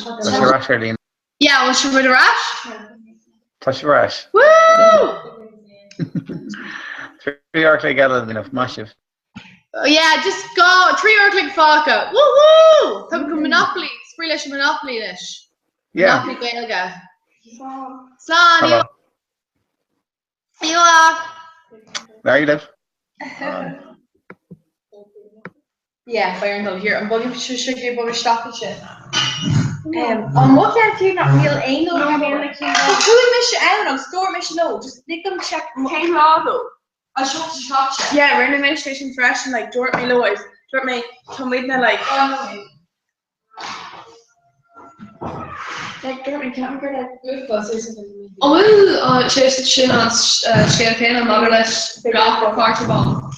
Arlene. Yeah, was she with a rash? Touch rash. Woo! 3 hour click out of massive. Oh, yeah, just go 3 hour click Falca. Woo woo! Come Monopoly. Spree Monopoly ish. Yeah. Monopoly Gaelga. Slán, Hello. you are. There you live. Yeah, fire and here. I'm bugging should you bug stop and shit. On what can't you not real angle? Who miss you out on store mission no, just nick them check. Came law though. I shot you. Yeah, we're in administration fresh and like Dort me Lois. Dort me come with me like Dort me can't get Good buses. Oh, she's chin on scale pin and motherless got quarter bomb.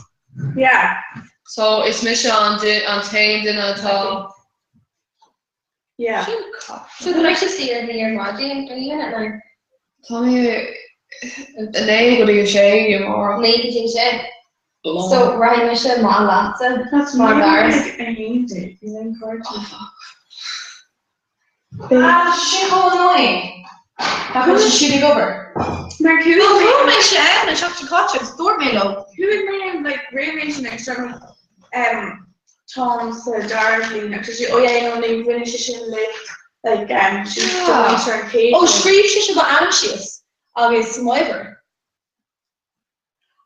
yeah. So it's mission on tamed in a tall. Yeah. So can I just see it in your margin? Are you in it now? Tell me a name go to your shade more. Maybe you say. So Ryan mission man lots of That's small bars. I hate it. You then Shit, how annoying. How come you shooting over? Mark, who Who makes you out and shot your clutches? Door me low. who is name like radiation external Tom's Darlene actually yeah they finish in like she's doing certain page. Oh, scream she should go anxious. Obvious smiver.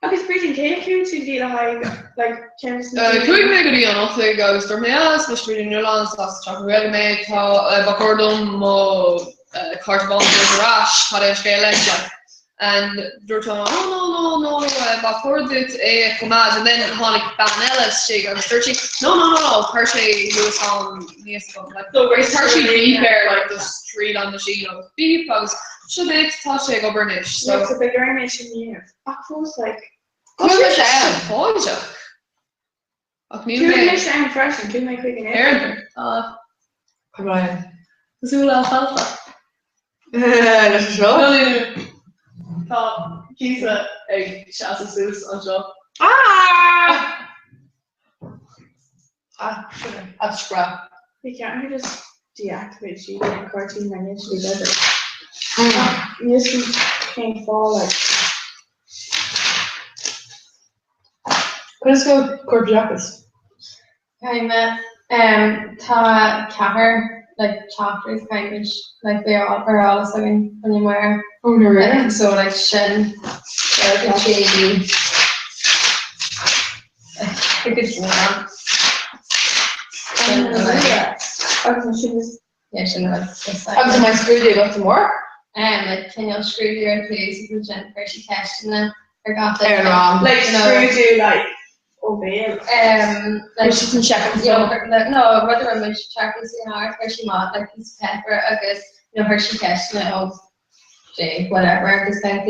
Okay, breathing cake to deal high like chemistry. Cúig mé go dtí an ochtla agus dur meas mas trí nuán as chofuil mé tá bacordum mo cartbon arás tá scale like and dúirtá no bacordit comad and then hánig banellas she agus dúirtí no Percy who was on níos like so where's Percy beep there like the street on the sheet of beep agus should it tá sé go burnish so it's a big animation here. Aqua's like Cúig me fáideach ach ní two mé minutes and fresh and two my quick and Aaron Brian Zula Falfa Let's show. Tá Kisa ag seaasa sús an seo. Sugar. That's scrap. We can't just deactivate she and cartoon and initially does it. You just can't fall like Let's go Corbiacus. Kind of tá cahar like chapters kind of like we're all singing anywhere. Oh no really? So like shin like she I could see that. she was Yeah, she knows this How do my screw do got some more? like can you screw your place with Jennifer she tested it or got Aaron wrong. like screw do like obey like She can check it. no whether I'm she checking see how her she might like this pepper I guess her she tested it of Jay whatever because kind of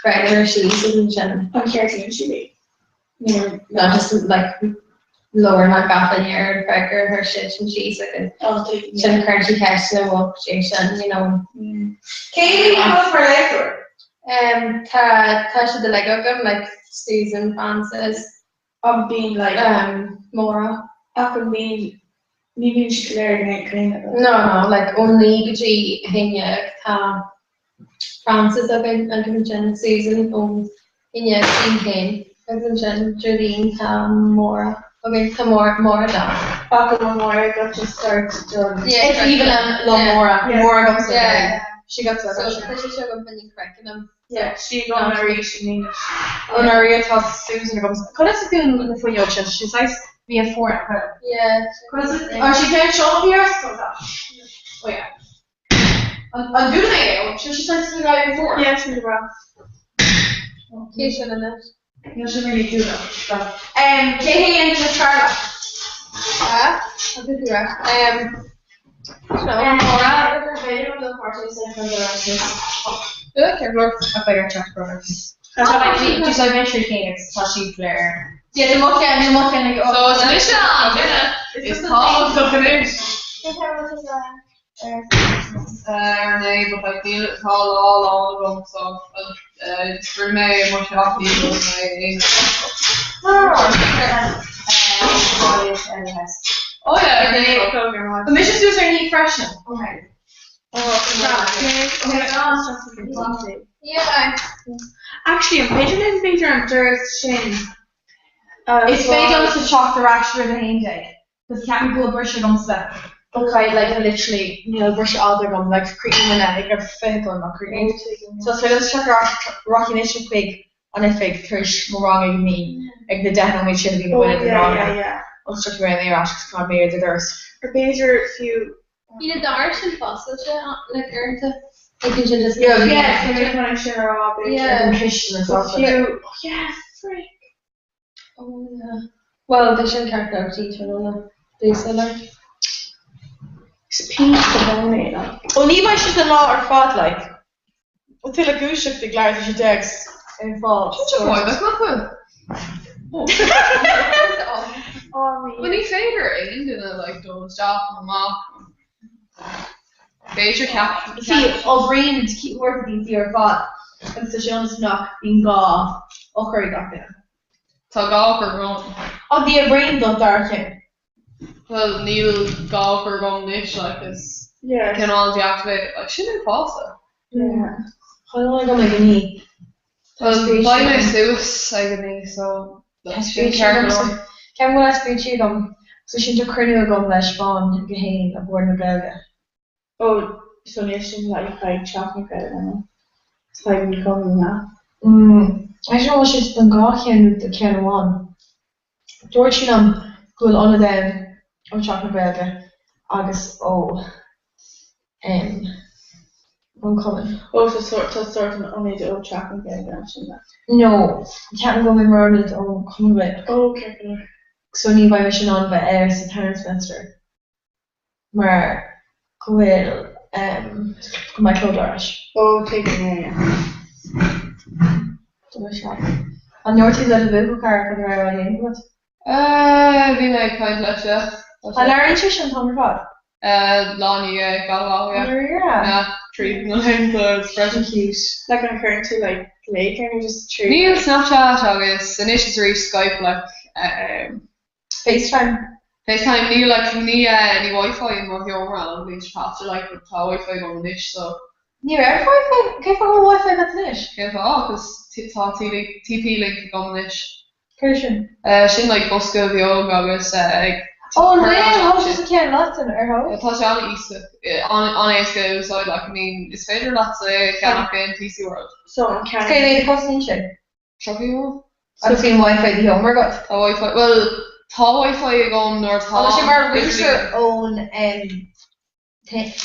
regular she isn't Jen I'm carrying she be not just like lower not got in your cracker her shit and cheese like Jen currently tested it well Jason Katie, how for later? Tasha the Lego gun like Susan Francis of being like Mora up and being maybe she cleared it kind of no like only G Hinya Francis of Jen Susan Hinya King of Jen Jolene Mora okay Mora down back in Mora got to start yeah It's even Mora. Yeah. Mora got yeah She got to so she should have been correcting yeah she got married she means Honoria thought Susan goes. Could I see in the full option? She's nice be a four. yeah She can't show up here. Oh yeah. I'll do the she's nice to go before. yeah she's around Keisha and it You should really do that. Katie and Charlotte. I'll do the rest Mora video of the parties and the rest A better check for us. Just eventually Kate's Tashi Claire. Yeah, the mocha. So it's Misha. It's called something else. Nee, but I feel it's all of them. So it's for me much happy with my Oh yeah, The okay. program was. But Mission Suits are neat freshen. Okay. Yeah. Actually, I'm picturing in Peter and Doris Shin. It's fake on to chalk the rash for the hand day. Because you can't go brush your gums back. Okay, like literally, brush all their gums, like creating in that, like a fake or not creating. So it's like chalk rocky nation quick on a fake fish, more wrong than me. Like the death on me should be Oh, winning the wrong. yeah. I'll chuck around the rash, can't be the Doris. Or Peter, few. You know, the arch and fossil shit, like, aren't it? Like, you should just. Yeah, Yeah, so they're kind of share all Peter. Yeah. And Christian and stuff. A few. Yeah, frick. Oh, yeah. Well, they shouldn't carry out each other, they still are. It's pink Savoni, like. Well, Levi should have law or fought like. Until a goose shook the glass of your decks and fall. Why, that's not good. Oh, When me. he fader in a like those job and mock. Major cap. See, O'Brien to keep working these year fought. And so Sean's knock being gaw. Oh, Curry got there. Tá gáchar gom. Oh, the O'Brien don't darken. Well, Neil gáchar gom nish like is Yeah. can all deactivate. Like shouldn't pasta. Yeah. I don't know, like a knee. Well, by my Seuss agony, so that's been careful. Can we ask you so she took her gum lesh bond gain of Warner Belga. Oh, so you're saying like chocolate bread, I know. It's like we call them that. I don't know what she's been gawking with the can one. George cool on them of chocolate Belga. August I'm coming. Oh, so sort of only the old chocolate bread, actually. No, can't go with Merlin coming with. Oh, okay. So ní by mission on by Sa Terence Spencer. Maar gwil my clodarish. Oh, take it yeah. On your team little vocal car for the right input. Bhí mé kind leis And our intuition Tom Rod. Lonnie gal yeah. Yeah, treat no clothes fresh. Cute. Like I'm current to like lake and just tree. Níl Snapchat agus initials reach Skype like FaceTime. FaceTime níl like ní any Wi-Fi in my home around níl faster like with Wi-Fi on nish so Ní air Wi-Fi. Give her Wi-Fi that's nish. get cause TP link on nish. Christian. Sin like Busco the agus Oh no, how does it can't Latin or how? Tá se East on ASCO side like I mean it's fader lots cannot be in PC World. So I'm Okay, carrying. they cost me shit. Trophy World? I've seen Wi-Fi the home got. Tá Wi-Fi well tá Wi-Fi gone nor tá Oh, she mar router own take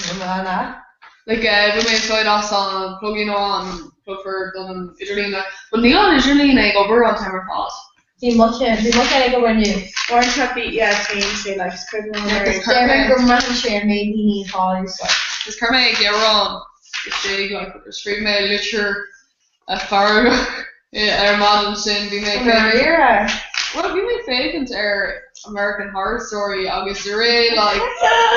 like we made side us on plug-in on plug for done Idrlina but Neon Idrlina go over on timer fast. The much go when you. Or happy, yeah, say like scribbling Yeah, words. They're go man share maybe need hollies. This Kermeg yeah wrong. It's big like stream mail literature far modern sin we make well we made Fagan's American Horror Story August Ray like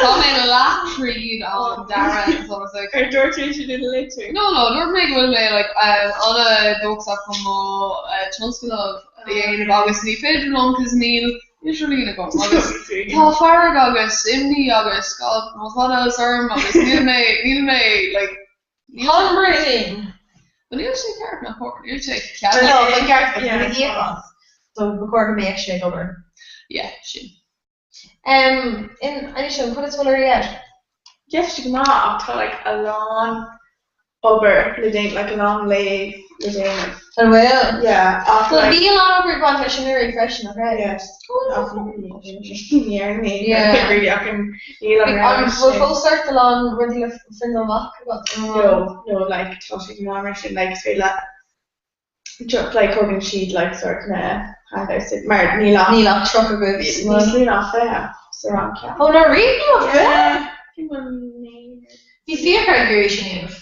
comment a lot read on Dara and so I was like Or Dorothy, she did a later. no Lord make will me like on a dogs up from Chancellor of the end of August ní féidir long cos Neil usually go August tá far August imní August God knows what else August Neil may like Handwriting. but Neil take care of my poor Neil take No, the careful. Yeah. Yeah. So record me actually over. yeah she In addition, put it to yet. Yes, you not up to like a long over Lidane, like a long leg Lidane. I will. Yeah, after So like be a lot over confession very refreshing, okay? yes. Yeah, me. Yeah. Really, I can kneel Like, around. we'll full start along with the fin the mock. No, like totally normal shit like say like just like cooking sheet like sort of handouts it mar kneel off. Neil up trucker movies. Kneel off there. It's the wrong cap. Oh no, really? Yeah. People name. You see a graduation of.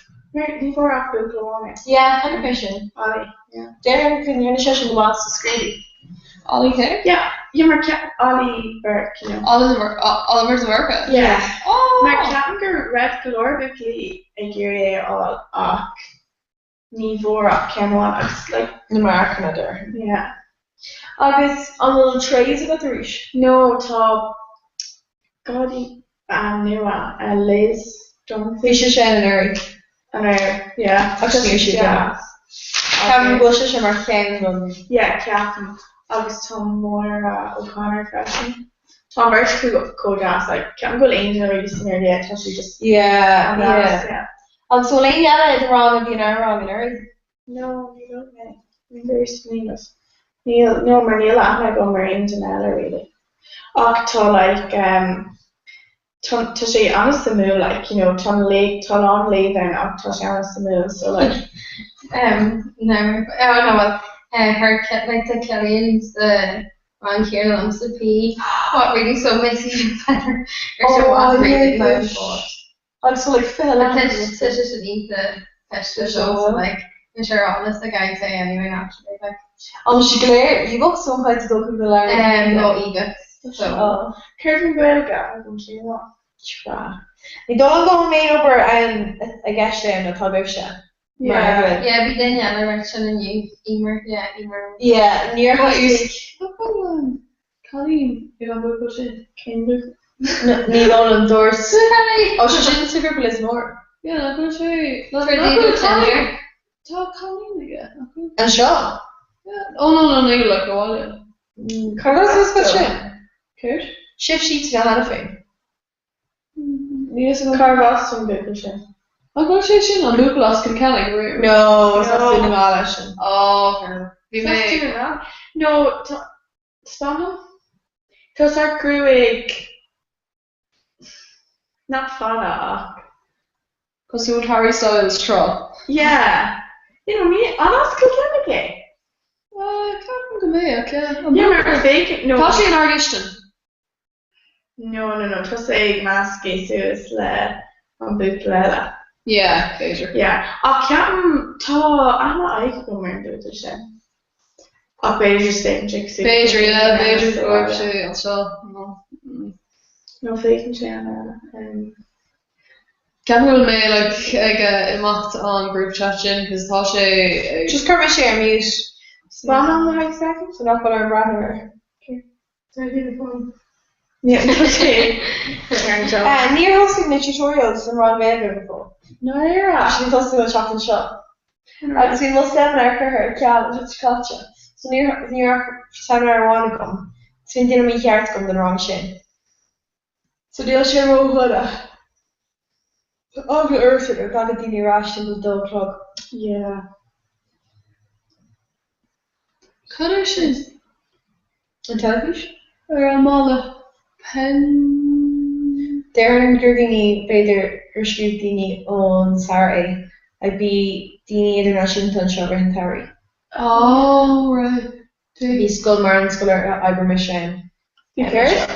Before after Glowing. Yeah, 100%. Ollie. Yeah. Darren can you session the box to screen. Ollie K Yeah. You mar cap Ollie Burke, you know. Oliver's work Yeah. oh Mar capinger red calorically a gear all Nivora can one like The mark another. yeah. August on little trays about the reach. No top Gadi nua Liz Bhí Dunphy sé sin an airí. and yeah Actually, she yeah Ceapan go se sin mar chéan gom. yeah Catherine agus Tom Moore O'Connor fashion Tom Birch co-gas like can't go angel or just near the edge she just Yeah, yeah. yeah An so léon eile is wrong a bhíon wrong an airí. no you don't know very sweetness Neil no mar Neil I go marine Janella really tá like tá sé honest the moon like you know tá on leave and tá sé honest the moon so like No, well, her like the Kellyan's on here on the P. What really so messy better. Or so what really my fault. I'm so like fell But out. this should eat the vegetable so like I'm sure honest the guy say anyway actually like She glare, you look so high to go to the line. no either. So Curtain Belga you know Ní dó go mé over an a gceiste an a tabh se. yeah yeah, we then yeah, direction and you Emer, yeah, Emer. Yeah, níor Colleen you know go to Cambridge ní dó an dúirs. Okay. Ó se sin tugur is mór. yeah go to For the tender. Tá Colleen again An seo? oh no you like go on Carlos is go sin. Kurt Shift sheets na hana féin. Yes Carvas from Bickershire I'm going to say on Lucas can Kelly No, is that doing all sin. Oh, we may. No, Spanham? Because our Gruig not Fana. Because you would Harry Styles try. Yeah. You know me, Anna's Kilkenny. Can't think of me, okay. Yeah, remember big? No. Tashi and Argishton. No. Just a maski Suez le on Buklela. Yeah, Beijing. Yeah. I can't I'm not I go wearing the shit. Beijing state chicks. Beijing, yeah, Beijing go actually on show. No fake China. Capital me like imacht on group chat in because Tashi Just cover share mute. Spanham how seconds? So not going to run So I do the phone. Yeah, okay. Near hosting the tutorials in Ron Vander before. No, you're Actually hosting a chocolate shop. I'd seen little seminar for her, Cal, it's culture. So near seminar I want to come. So didn't me here to come the wrong shin. So they'll share Hoda. Oh, the earth or got a dini rash in the dog club. Yeah. Kadishin On television? or Amala Pen. Darren Gurdini Vader Urshut Dini on Saturday. I'd be Dini International Show in Terry. Oh right. Be Skull Marin Scholar at Ibermission. You cared?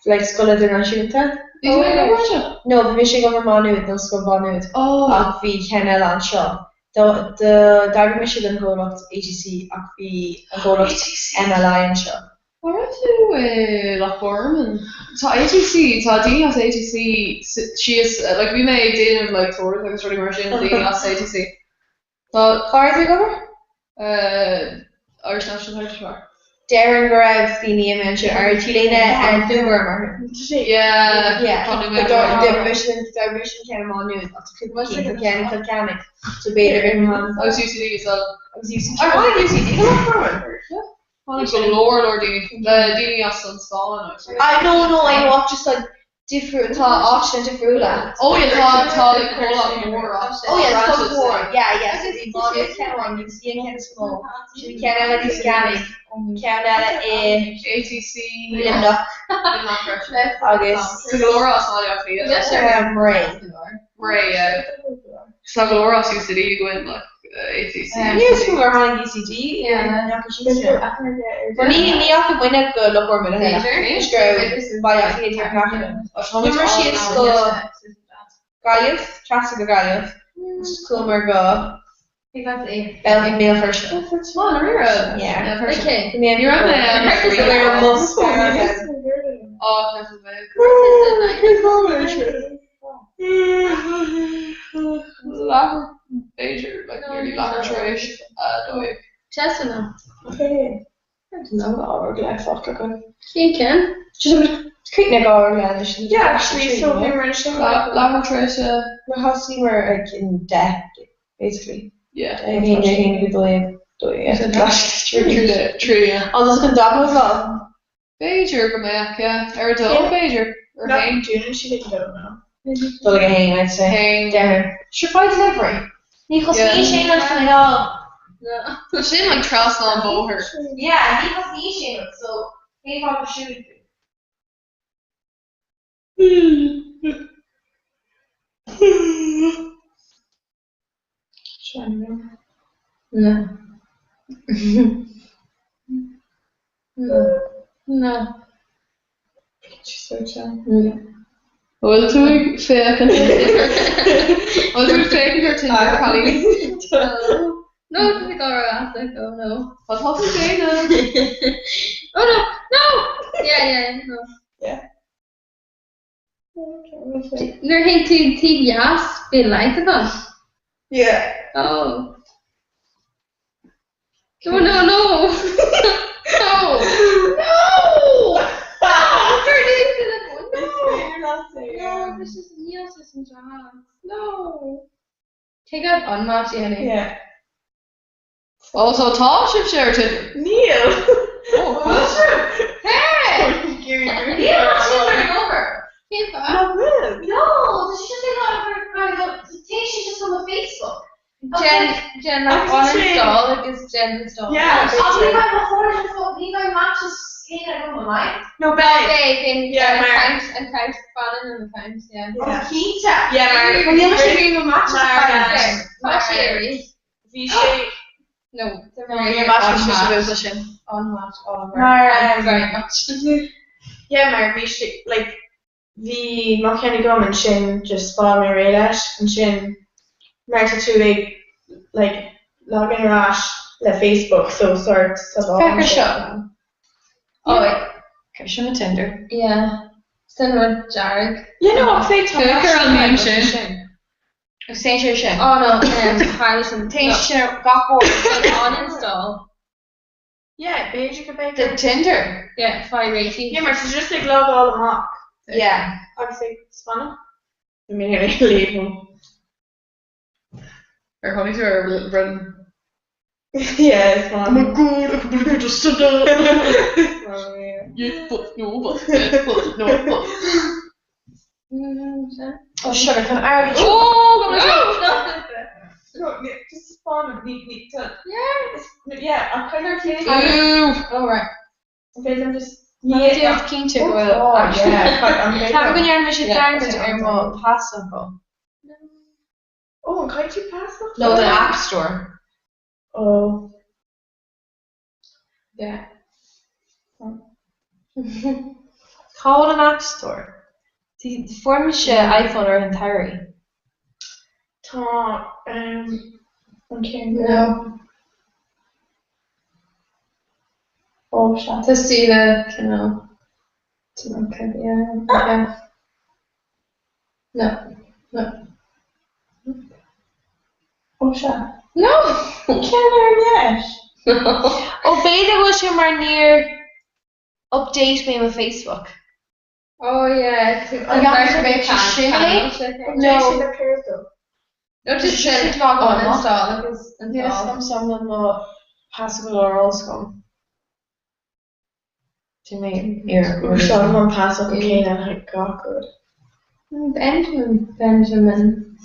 Like Skull International. Is it a Russia? No, the Michigan Vermont no Skull Bonnet. Oh. Ach vi Ken Elan Shaw. The Derby Michigan go up to AGC, ach vi go up to MLI and Shaw. Alright to Lochborman. So ATC, so Dini has ATC. She is like we made Dana like tours like it's really immersion. Dini has ATC. So Cars we go Irish National Heritage Park. Darren Graves, Dini and Mention, Artilena and Dubermer. Yeah. Yeah, probably the Derby Michigan came on new. What's the Kilkenny? So Bader in hand. I was UCD as well. I was using. I wanted to use it. Oh, so Lord Dini. Dini has some Stalin actually. I know, just like different option different that. Oh yeah, like Cola more options. Oh yeah, branches, it's more. Yeah. So you bought it, you see it kind of small. You can't have any scanning. Can't have ATC. Linda. So August. Laura is not actually. Ray. Yeah. So Laura UCD you go in like ATC. Yes, we were on UCD. Yeah. For me, ní often win it go look for me. Go by actually international. Number she is go Galliv, Chasta go Galliv. Clumer go. Belgian male first. Oh, Rira. Yeah. Okay. You're on They're most. Oh, that's Lager major, like nearly lager trash. Doig. Chestnut. Okay. I don't know, I'll fuck again. You can. Creating a girl, yeah. Yeah, actually, so we were in show. Lava Tricia. My husband were like in debt, basically. Yeah. I mean, you're going to be doing True, yeah. Anders kan dag nog wel. Beger gemaakt, ja. Er dol Beger. Or Not hang. June, she didn't go now. Wil ik heen, I'd say. Hang. There. Sure, fight delivery. Niet Ja. niet shame at all. She didn't like trust on boher. Yeah, niet was niet shame, so geen van shoot. No. No. She's so chill. Wel toen fair kan. Wel toen fair kan Tinder Colleen. No, to the girl asked like, oh no. Wat had je zeggen? Oh no, no! Yeah, no. They're hinting TVS, they like it us. Yeah. Oh. No, no, no! No! No! Turn into the no! No, this is Niels' job. No! Take out unmatched, Annie. Yeah. Also tall ship share Tinder. Neil. Oh, cool. Hey! Gary Neil, she's turning over. Can't fuck. Not really. No, she's just like on her she's just on the Facebook. Jen, I like was just uninstall, like is Jen installed? Yeah, I'll basically. leave my before just go, leave my matches in I don't mind. No, babe. They can Yeah, Mary. accounts fun and accounts, yeah. Yeah. Kita. Yeah, Mary. Wanneer was je weer met Mary. Match series. Wie she? No, they're No, very je match is unmatched. dus wel zin. Unmatched, all over. Maar, Very much. yeah, maar wie she, like, wie mag jij niet komen en Shin just follow me right at and Shin Marta to like log in rash the Facebook so sort of all Pecker and shit. shop. Oh, wait. Ik heb mijn Tinder. Yeah. Send with Jarek. You know, I'll say Pecker Thomas. on me, Shin. Ik zei zo shit. Oh no, Harrison. Tegen gakko. Uninstall. Yeah, Beige could make De it. Tinder. Yeah, 518. Yeah, maar ze just like log all the mock. Ja. Obviously, spannend. I mean, I leave him. Er gewoon niet weer run. Yeah, it's fun. god, ik ben hier te zitten. Oh, yeah. Je pot, no, pot, no, pot. Oh shit, ik kan eigenlijk. Oh, kom eens No, yeah, just spawn niet te. Yeah. Yeah, I'm kind of kidding. Oeh. Alright. Okay, I'm just. Je hebt kindje Oh, wel. yeah, I'm Gaan we going naar een beetje Ja, daar dat is met eenmaal passen gewoon. Oh, kan je passen? No, de App Store. Oh. Ja. Gewoon een App Store. Die vorm is je iPhone er in Harry. Okay. No. Oh, shit. To see the, you know. Okay, yeah. No. Oh, shit. No! Yes. Oh, beter was je maar neer update me op Facebook. Oh yeah. ja, een beetje shimmy. No. The purple. No, just Dus je zit log on on, install. Like it's Yes, install. soms dan passen we er alles gewoon. To me, I'm sure I'm on pass up okay and I got good. Benjamin.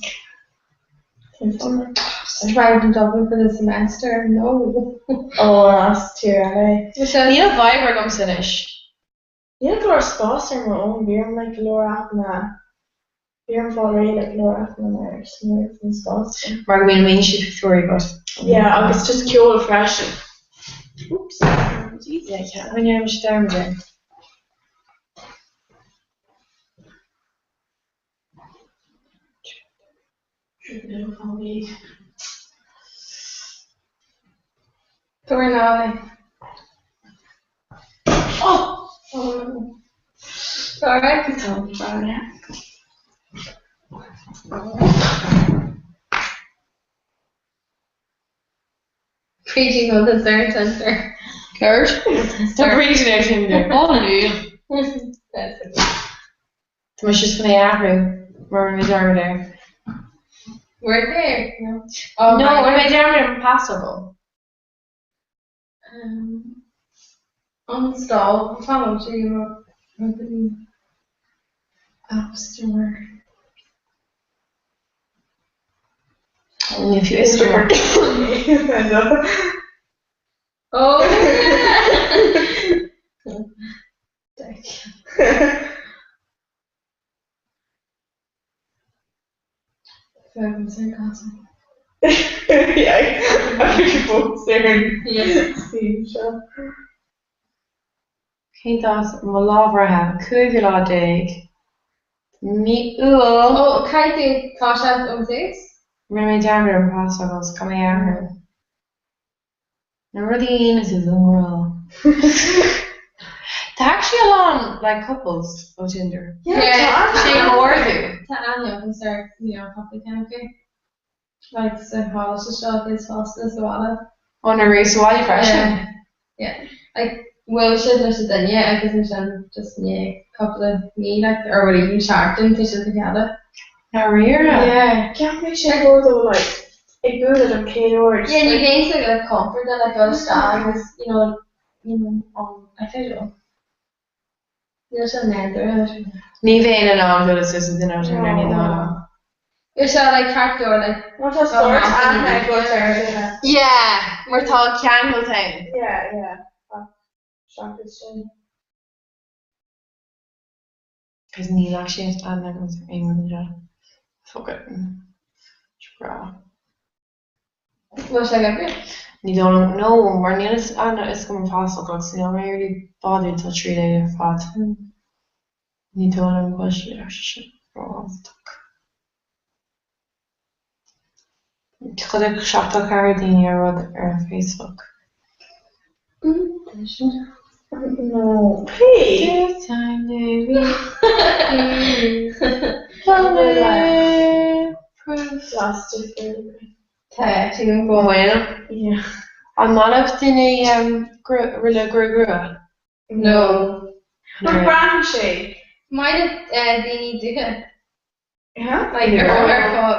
I tried to double for the semester. No. Oh, that's too early. Niet een Viber dan zin is. Yeah, Laura Sponsor my own beer, like Laura Afnan. Beer already like Laura Afnan or somewhere from Sponsor. Maar ik weet niet Victoria was. Yeah, it's just cool fresh. Oops. Ja, ik ga wanneer we sterven zijn. Door now. Oh! Sorry. Oh, sorry. Preaching on the third center. Kurt? Stop reading everything there. Oh nee. Tá mar just gonna ahrú mar mé darmar there. We're there, you know. Oh, no, mar mé darmar impossible. Uninstall. Follow to you. App Store. Only if you Instagram. I know. Oh, Yeah, I think both there. yeah. See, sure. Céintás má lábhartha cúige lá déag. Mí uail Oh, Katie, Tasha, this? mar mé darmar impossible go mé ahrú. Na rudí aonas is an world. Tá actually a lot like couples on Tinder. Yeah, She more do. To Anya, can start, you know, probably kind of good. Like, the college stuff is fastest, a lot of. On a race why fresh. Yeah. Like, well, should listen then, yeah, I guess I'm just, yeah, couple of me, like, or what are you charging to should together? Now we're Yeah, can't make sure go though, like, a good at a K-word. Yeah, you basically like comfort that like go style is, you know, I feel you. You're so mad there. Ní bhéin an am go is in out Tinder ní dá. You're so like cracked door like. Not just start and I go there. Yeah, we're talking Candle Town. Yeah. Shock is shame. Cos ní actually is an there was aiming at. Fuck it. Bra. What's like a bit? Ní don't know mar ní is Anna is come fácil go sí am really body to 3 days fat. Ní don't push shit. Chud seachta cardíine ar Facebook. No. Hey! Time baby. Last two. She can go. Well, Yeah. I'm not up in a rilla grua. No. No brand shake. Might have been Diga. Yeah? Like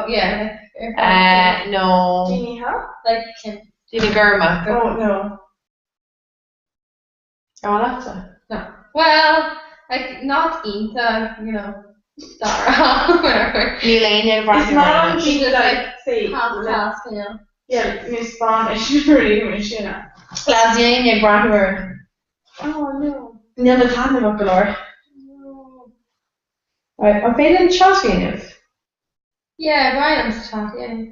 yeah. No. Do you need help? Like Kim. Dina Gurma. Oh, no. Oh, that's it. Well, like not Inta, you know, Dara, whatever. Millennial It's not on She's the just like, say, Half task, you know. yeah, Miss Bond, I should really wish, you know. Glasgow, Grandma. Oh, no. Neil the Tandem of Galore. Right, I'm feeling Chelsea. Yeah, Brian's chat, yeah.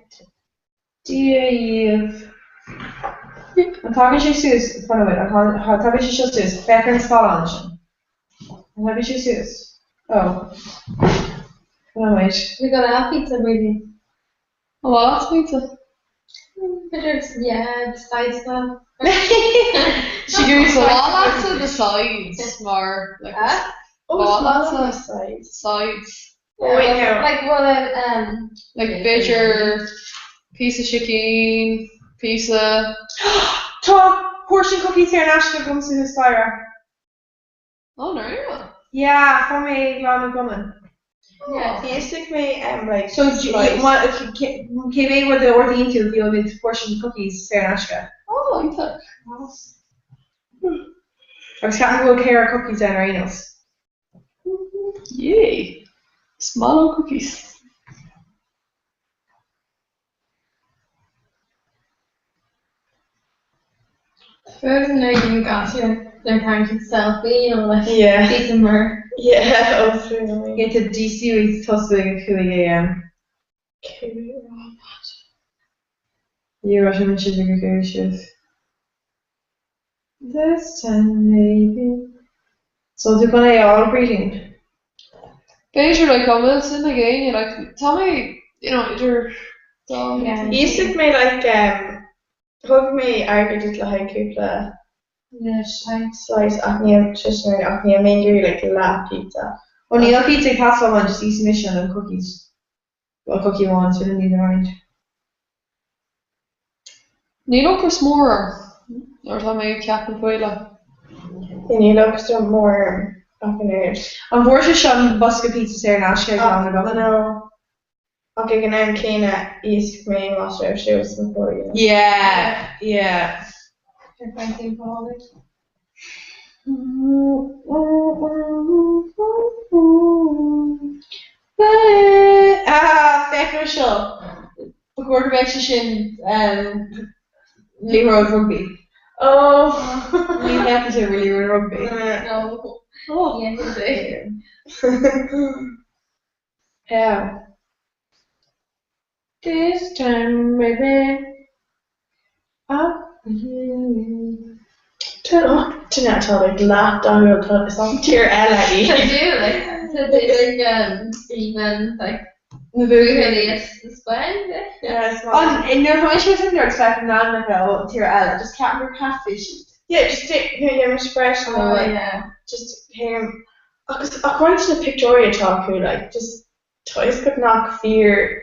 Do you I'm talking to Suze, fun of it. I'm talking to Suze, Becker's Scotland. I'm talking to Suze. Oh. Oh, wait. We got a pizza, really. A lot pizza. Yeah, besides that. She gives a lot to the sides, more like Oh, lots small of size. sides. Oh, wait, no. Like what Like bigger piece of chicken, piece of Top portion cookies here in Ashton comes to this fire. oh no. Yeah, from a Glen Gumman. yeah. He used to make me like. So you want if you came in with the ordained to the only portion cookies here in Ashton. Oh, like that. I was trying to go care cookies and Reynolds. Yay. Small cookies. First, no, you got their time to selfie, you know, like Yeah. see some more. Yeah, oh, really. Get to DC with Toswig 2 a.m. You Russian and she's a good shift. This time, maybe. So they're gonna all greeting. Beter like comments in the game, you like tell me, you know, your Yeah. He used to make like hug me argued like cúpla Yes, thanks. slice acne traditionally acne maybe like la pizza. Only a pizza pasta one, just eat mission and cookies. Well, cookie ones, we don't need the mind. Ní ochras mór ar tá mé ceapan foiile. And you look some more Fucking weird. An bhór se sean bosca pizza sé an asce I an know. Okay, gan am céine is mé más shows before you. Yeah, yeah. Feicr seo. The quarterback sin Leroy Rugby. Oh. Ní leap sé Leroy Rugby. No. Oh. Yeah, he's there. Yeah. This time, maybe. Tuna tá like lá dá sam tír eile I do, like, so they like, even, like, really, it's fun. In their voices in their expecting non NFL tier Ella, just can't remember catfish. Yeah, just take him expression Oh, like yeah. just him according to the Victoria talk who like just toys could knock fear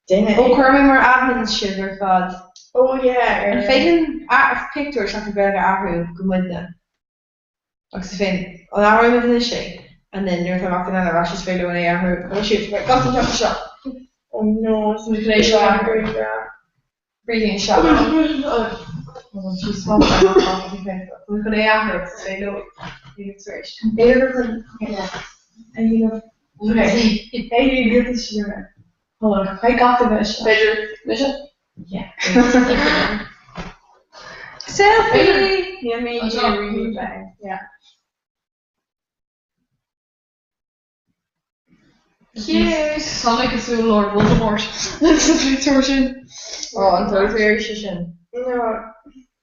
dinner. Oh, Kermit more admins shit or thought. Oh yeah. And Fagan picture something better Aru go with them. Like Finn, on Aru with the shit, and then you're talking about the rashes failure when I Aru. Oh shoot, right, got the shot. Oh no, it's They shot breathing shot. Oh, she's small. We're gonna Aru. Say no. Inspiration. Yeah. And you know. Okay. Hey, you get this shit. Hold on, I got the vision. Vision? Yeah. Selfie! Yeah, me, Oh, you no. really bad. Yeah. Cute! Sound like a full Lord Voldemort. That's the distortion. Oh, and third very session. No.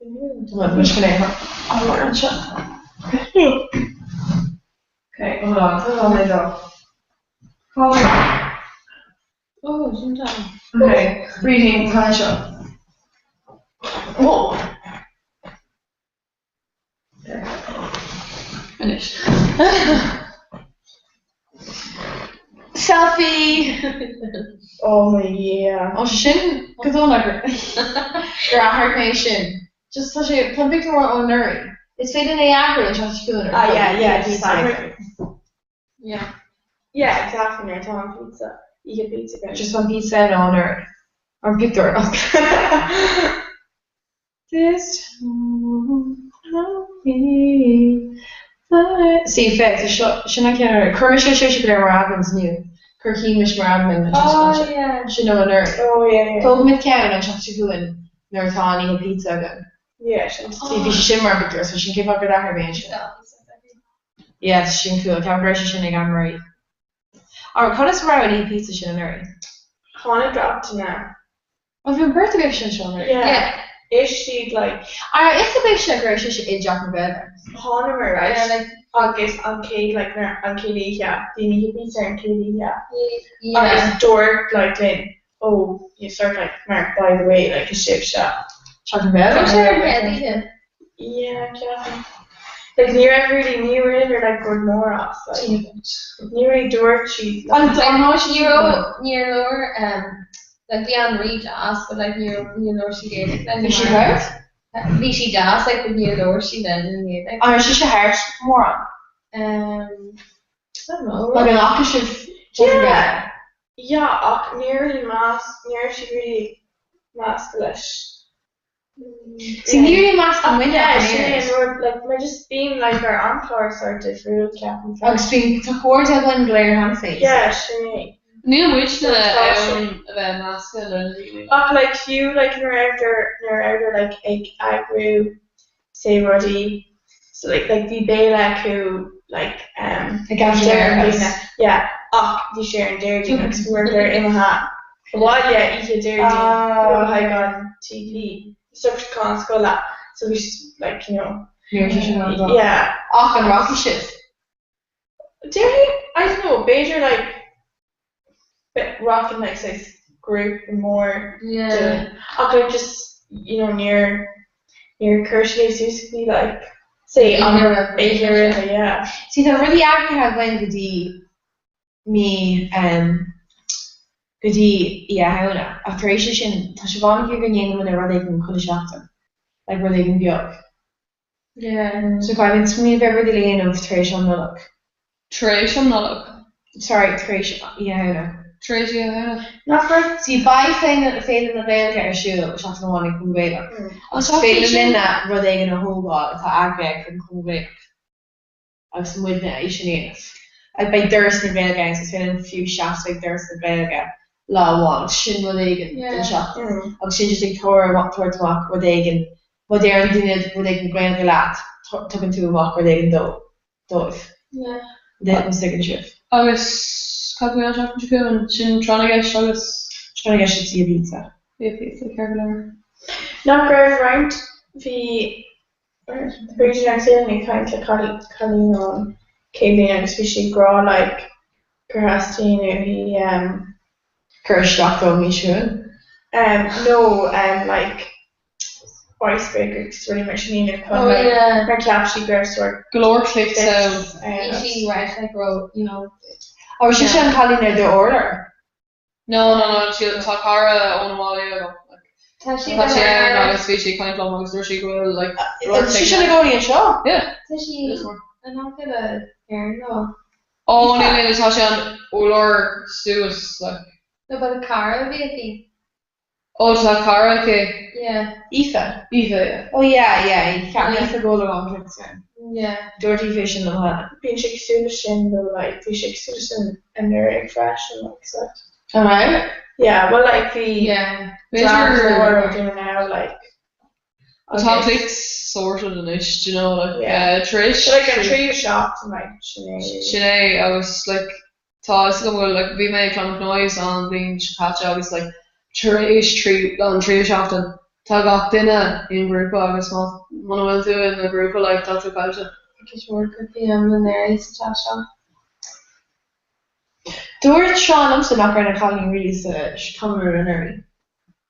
What much can I have? Okay, hold on. Hold my dog. Hold on. Oh, sometimes. Okay, breathing, Tanisha. Oh! Finished. Selfie! Oh my yeah. Oh, shin? Cause on like you're at her nation. Just such a plum picture on Nuri. It's fading a actor and trying to feel it. Ah yeah, He's he's like, Yeah. yeah, exactly. You're telling pizza. You get pizza guys. just one piece said on her. Or picture up. This see effects sinna cear chuir sé go mar admins nu chur cíimiis mar admin Oh yeah. sin nó an Oh yeah. Tóg mit cean an seúin nuirtáí a pizza gan. Yeah. Sí bhí sin mar bitir so sin céfá go ar bé sin. Yeah, sin cool ceir sin ag an marí. Ar chu is mar í pizza sin an nuir. Hana dropped now. Ó bhí birthday sin sin. Yeah. Is she like Is a bit sin gur si i Jack Better. Hana right? Yeah, like Agus an cake like an Katie, yeah. Dini you pizza and Katie, yeah. Yeah. Agus door like then. Oh, you start like Mark by the way, like a ship shop. Jack Better. Yeah, yeah. Like near really near in or like good more off. Like near door she Near lower, like beyond reach ask, but like near lower she gave it. Is she hurt? She does, like with near lower she then near like. Oh, she hurt more on. I don't know. Like an octave. Yeah. Yeah, nearly near she really masculish. See, nearly mask and window. Yeah, she or like we're just being like our armflower sort of fruit cap and I was being to court of one glare hand face. yeah, she Níl muid na a bheith másca le like few like near outer like egg agru say Roddy. So like the Bela who like yeah, the Sharon Dairy because we work there in a hat. Well yeah, you Dairy high on TV. Such con scholar. So we just like, you know. Yeah. Off and rocky shit. Dairy, I don't know, Beijing like bit rocking like say group and more Yeah. like just you know near Kershey used to be like say under Asia yeah. See, the really angry had when me yeah, after Asian, Tashivani giving in when they were they can push after, like where they can be up. Yeah. So kind of smooth every lane of Trish on the look. Trish, I'm not look. Sorry, Trish. Yeah. Trish, yeah. Not for See, by failing na bhéil ar siúil, seach na bháinnig chun bhéile. Os failing lena rud é an hógáil atá agra chun chun bhéile. Agus muidna é sin éanamh. Ag bei durs na bhéile gains, is failing fiú seach ag durs na bhéile láháil, sin rud éigen den seach. Agus sin just ag tóir tuairtach rud éigen, rud é an duine rud éigen gréin leat, tugann tú amach rud éigen dóibh. Déad an stick an siúh. Agus, cadw i'n siarad yn siarad, sy'n trying to get agus. Trying to get shit to your pizza. Ie, pizza, careful. not grave round the region actually kind of Colleen on Kayleen agus fi si gra like Gerhastin he Kirschstock on me sure. no like icebreaker it's really much needed Oh yeah. her clap she grabs or Galore click sound. She right like wrote, you know. Oh, she's on calling her the order. No, she'll talk Cara on a while ago. Tashi. Tashi, no, it's fishy, kind of long, so she will like. She should have gone in show. Yeah. Tashi. I'm not gonna care, no. Oh, only Tashi and Olor Stu's like. No, but a car, maybe. Oh, it's like Cara, okay. Yeah. Aoife. Yeah. Oh yeah, you can't Aoife go along with it. Yeah. Dirty fish in the hot. being she student though like the she student and they're fashion like so Alright. yeah well like the Yeah. we're doing now like The top six sorted in ish, you know, like Trish. so like I'm sure you shocked and like Sinead, I was like, Toss will like be made clunk noise on being catch I was like Trish on Trish often. Tá gach duine in grúpa agus má bhfuil tú in na grúpa le tá tú caiite. Because work with them and there is Tasha. Dúirt Sean amsa nach raibh na Colleen Rees camera in early.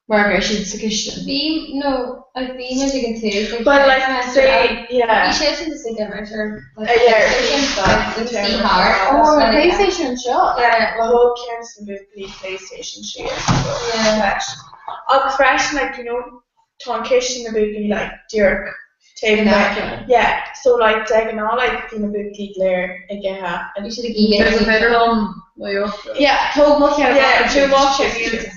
Margaret she's a kitchen. Beam, no, like beam as you can take. but like say yeah She has to see them or sure. yeah hard. Oh, a PlayStation shot. yeah well whole Kirsten with the PlayStation she is Yeah. on fresh like you know Tom Kitchen about be like Dirk taking Immaculate. yeah so like taking all like being a bit Glare again and You should have There's a given better one. Yeah, told McKenna. yeah two watches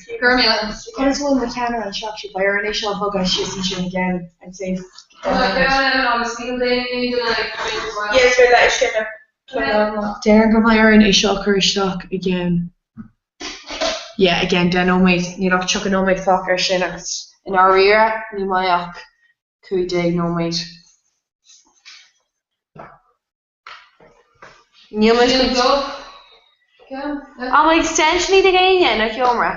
Because when McKenna and shop she buy her initial hug and she's teaching again and say yes you're like shit Darren go buy her initial curry stock again. Yeah, again, then nóid ní nach chuck an nóid fucker sin agus in our ear ní maiach cúi dig nóid. Níl am extension í gaine na ceomra.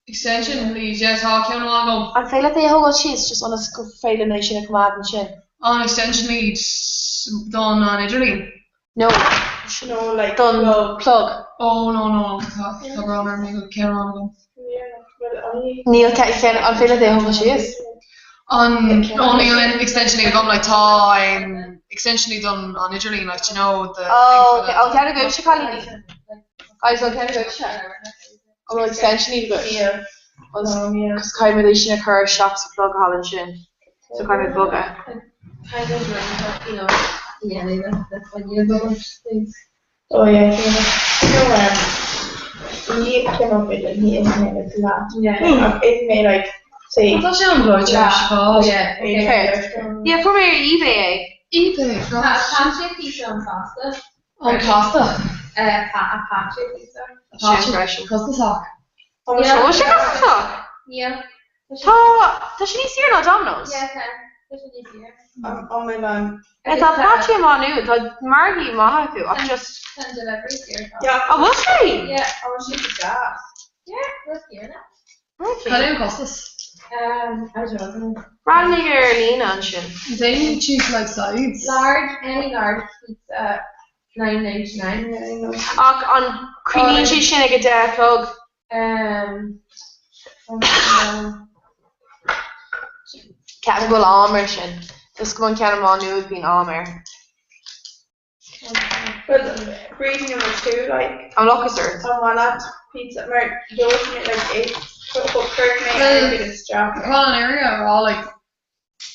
Extension, please, yes, how can I go? An féile é hogad sios just honest go féile na sin a an sin. On extension leads done on Italy. No, no like done plug. Oh no, the runner make a care on them. Níl cean an féile é hogad sios. Only on extension lead done like time. Extension done on Italy, like you know the. Oh, okay. I'll get a good Chicago. Guys, I'll get a good check. Oh, extension need good. yeah Because kind of relation occurs shops to plug Holland shin. So kind of bugger. Kind of like, you know, yeah, that's when you go things. oh yeah he came up with it he implemented a lot it may like say That's your blood, Yeah, Yeah, from your eBay. eBay, Patrick pizza on pasta. on Costa. A Patrick pizza. Costa sock. Oh, so what's your cost? Yeah. Does she need to hear no Domino's? Yeah, okay. This is easier. on my It's a patty manu, the Margie Mahaku. I'm just. Send delivery here. yeah Oh, was she? Yeah. I was just that Yeah, we're here now. How do you cost this? I don't know. Ranniger Lena and shin. They choose like sides. Large, any large pizza, $9.99. On Creenichi Shinnig a dare plug. Can't go Almer shin. This come on Cannon Manu has been Almer. but reading number 2 like I'm lucky, sir. on my lap pizza Mark those make like 8 put a book curtain make this job Around an area are all like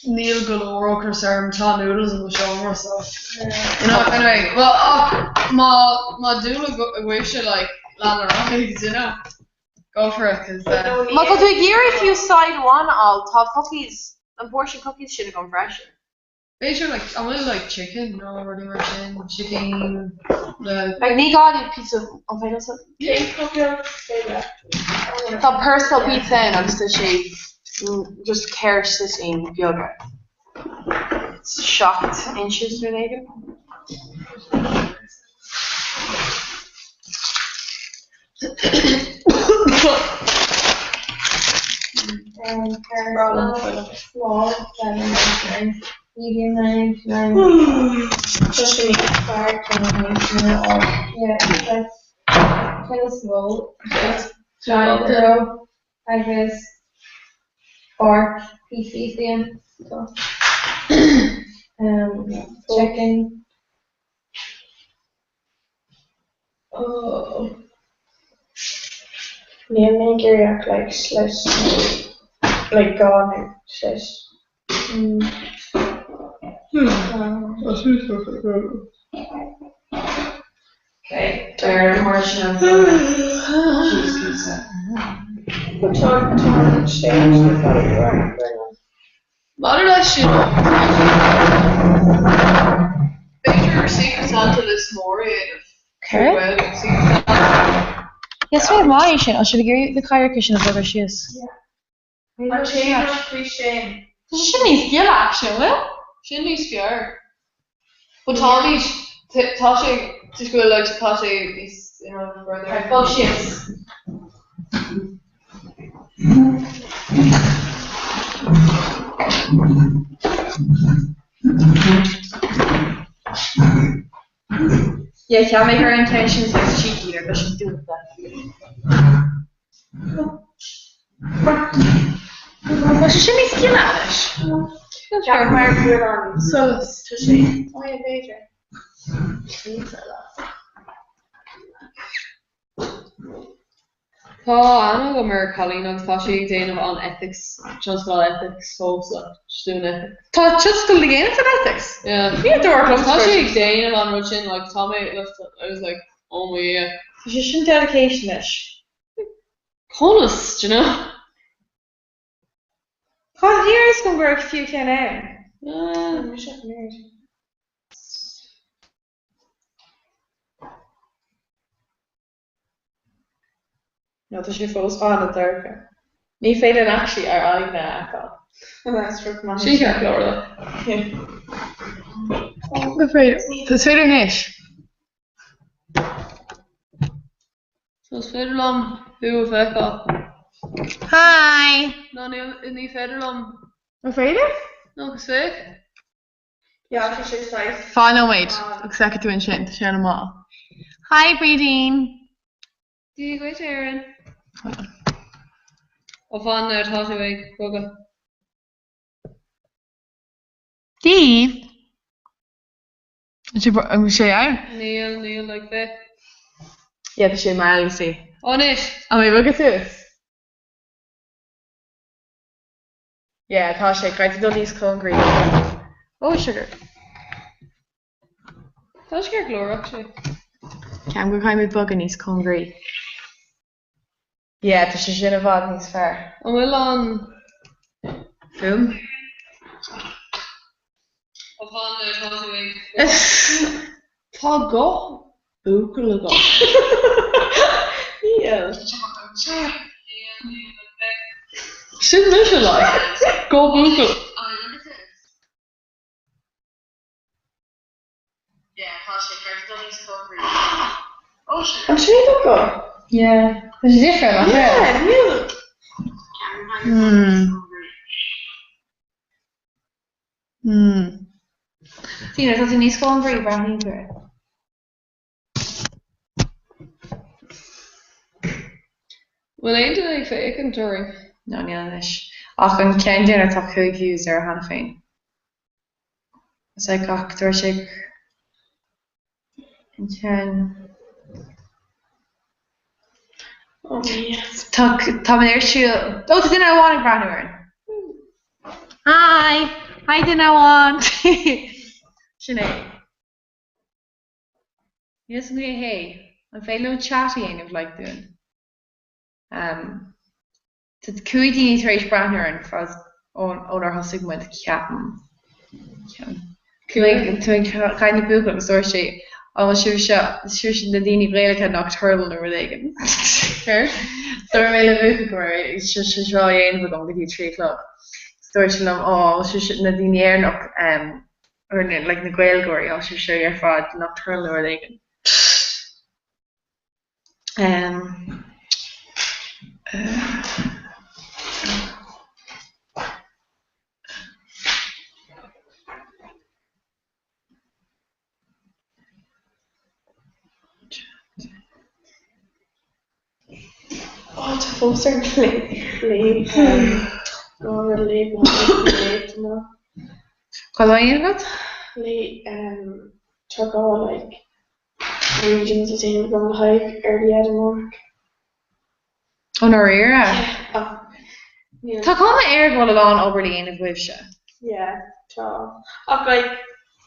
Neil galore or certain Tom noodles in the shower, so you know. Anyway, well, my doula wish you like land around, you know. Go for it, cause. Michael, do you if you side one all top cookies and portion cookies should have gone fresher. Basically, like I really like chicken. No, already mentioned chicken. Like me got a piece of something. Tá personal pizza agus tá sé just ceirse in bioga. It's shocked inches related. Small, 7, medium 9, Sashimi, fire, yeah, that's kind of small. Giant throw, I guess, pork, PCCM, so, chicken. Oh. Near Nigeria, like slash, like garlic slash. Okay, third portion of cheese pizza. Torn stage, I thought it right. What did I shoot? Major Secret Santa this morning. Okay. Well, Secret Santa. Yes, we have my sin. I should be the kayak kitchen of whatever she is. I'm changing Shane. She needs skill actually, well. Shindy Spear. But Tommy, Tasha, to school like Tasha is, you know, further. Oh, she is. Yeah, can't make her intentions as cheeky either, but she's doing that. Well, she should be skill at it. Jack Mark So it's to see. Oh, yeah, Major. Tá anna go mar chalín agus tá sé déanamh an ethics, just got ethics, so she's doing ethics. Tá just go again for ethics. Yeah. Yeah, door close. Tá sé déanamh an ruchin, like Tommy, I was like, oh my yeah. She shouldn't dedication-ish. Honest, you know? Cause here is going to work if you can air. No, tá sé fós fáil an dúrcha. Ní féidir actually ar aigna acha. That's for my. She can't Florida. Go féidir. Tá féidir níis. So it's Federlum, who Fecka. Hi. No, ní Federlum. Go féidir? No, it's fake. Yeah, she's like. Fá no wait. Exactly tú in sin, sé an má. Hi, Breeding. Do you go to Erin? Of on there, talk away, Goga. Steve. I'm sé ar? Neil, like that. Yeah, tá sé mar sí. On it. A mé bugad tús? Yeah, tá sé gaiid do níos congrí. Oh, sugar. That's your glory, actually. Ceam go caiimid bugad níos congrí. Yeah, tá sé sin a bhd níos fearr. On will on. Fum? Of on there, talk away. Tá go. Búcail go. Yeah. Sin mission like. Go Google. I'm sure you don't go. Yeah. It's different, Yeah, you. Tina, tá tú níos congrí brahní gur. Well, ain't it like fake and touring? No, níl leis. Ach an cean déanna tá chuig views ar hana féin. Is ag ach dúir sé an cean. Oh, yes. Tá man ar siúil. Ó, tá duine bháin brathúin. Hi! I didn't want. Sinead. Yes, me, hey. I'm feeling chatty and of like doing. To the Kuwaiti Trace Branner and for us on our husband with Captain. Kuwait to kind of book of sort of oh sure the Dini Brelka nocturnal or they sure. So we're book or it's just draw in with only 3 o'clock. Story oh sure the Dini air knock or like the Grail Gory, I'll sure your fraud nocturnal or they Oh, to poster leave. Or leave. No. Cause I ain't got Leave. Took all like regions of team going hike early Edinburgh. on our era. Oh. Yeah. Tá come air go along Oberlin of Wisha. Yeah. Tall. Oh, like.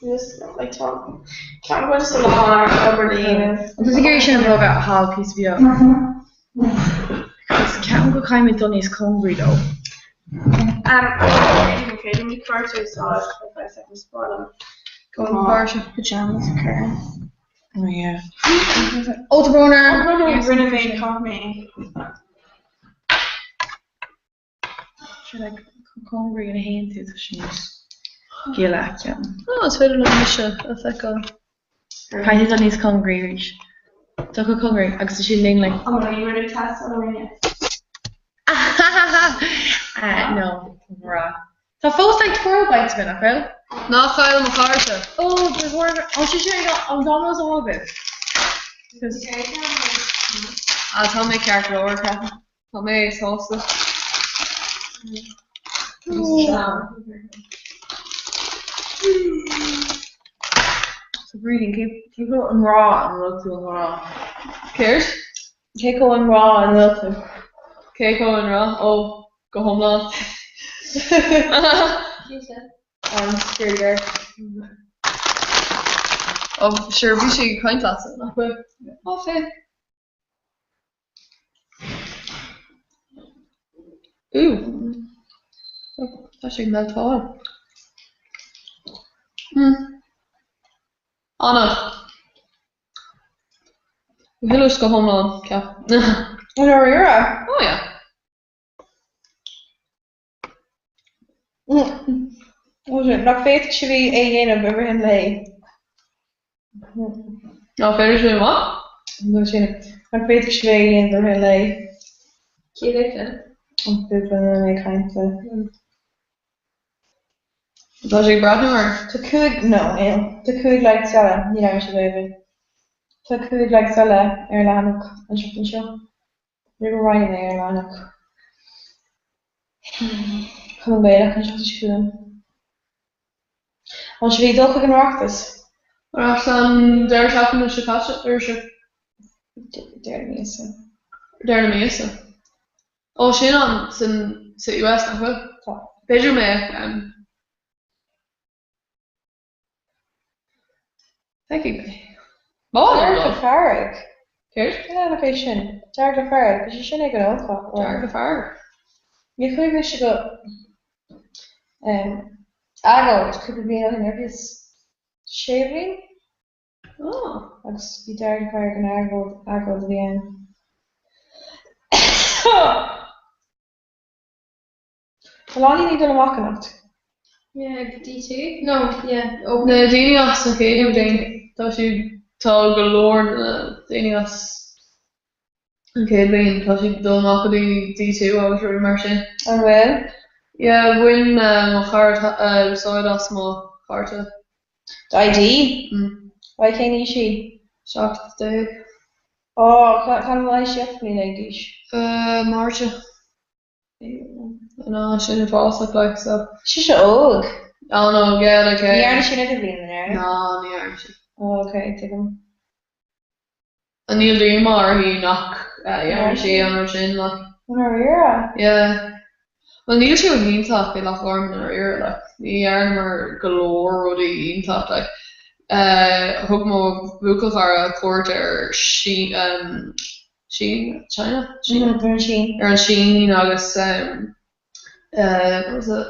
Just like tall. Can't go to the lawn or Aberdeen. Does it get you about a hall piece of you? Can't go kind of done his Congreve though. Okay, let me first is odd if I said this bottom. Go on partial. Pajamas occur. Oh yeah. Oh the boner. I'm gonna renovate me. Should I Congreve in a hand to she's Gilak, yeah. Oh, it's very lovely. I think Kind of done his Congreve. Tuck a Congreve, agus she ling like. I'm gonna ready to test on the ring. No, raw. So first like 12 bites been okay? Not Kyle McCarthy. Oh, there's more. Oh, she's sure I'm Donald's all of it. Because I'll tell me character over Kevin. Tell me sauce. so breathing, keep going raw and look to raw. Cares? Keep going raw and look to. Keiko and Ra. Oh, go home now. Scared there. Oh, sure, we should kind of it. Oh, fair. Ooh. Oh, that should melt all. Anna. We'll just go home now. Okay. On our era. Oh, yeah. Was it not faith should be a of everything lay? No, finish doing what? No, she not faith should be in everything lay. Cute, it. I'm people kind of. Was she brought or? To could no, to could like Sella, you know, she baby. To could like Sella, Erlanuk, and something show. You're right there, Erlanuk. Come back, and just shoot them. And should we do quick and rock this? Or some there talking to Chicago or Dare me, so. there in Mesa. Oh, she on in City West, I will. Better me, thank you. Dark Farag. Cares? Yeah, location. Dark Farag, but you shouldn't go out. Dark fire. You could wish to go. Adult could be on nervous shaving. Oh. Agus bí deir fear an agad bhíon. Bhláí ní dul amachanacht. Yeah, D2? No, yeah. Oh, Na daine as na chéadú daine tá siú tá go leor na daine as an céad bhíon tá siú dul nach daoine D2 agus ruí mar sin. An bhfuil? Yeah, bhain má chart úsáid as má charta. ID? Why can't you see? Seacht déag. Oh, can I shift me like this? Marcha. No, sin na fása like so. She's old. Oh no, yeah, like Yeah, she never been there. No, ní ar si. Oh, okay, take him. A níl dí mar hí nach ar si an sin like. When are you? Yeah. Well, níl siú ítach be lech orm ar ir le ní mar galore rudí ítach le thug mó bhuacail ar a cuairt ar China ar an Sin agus what was it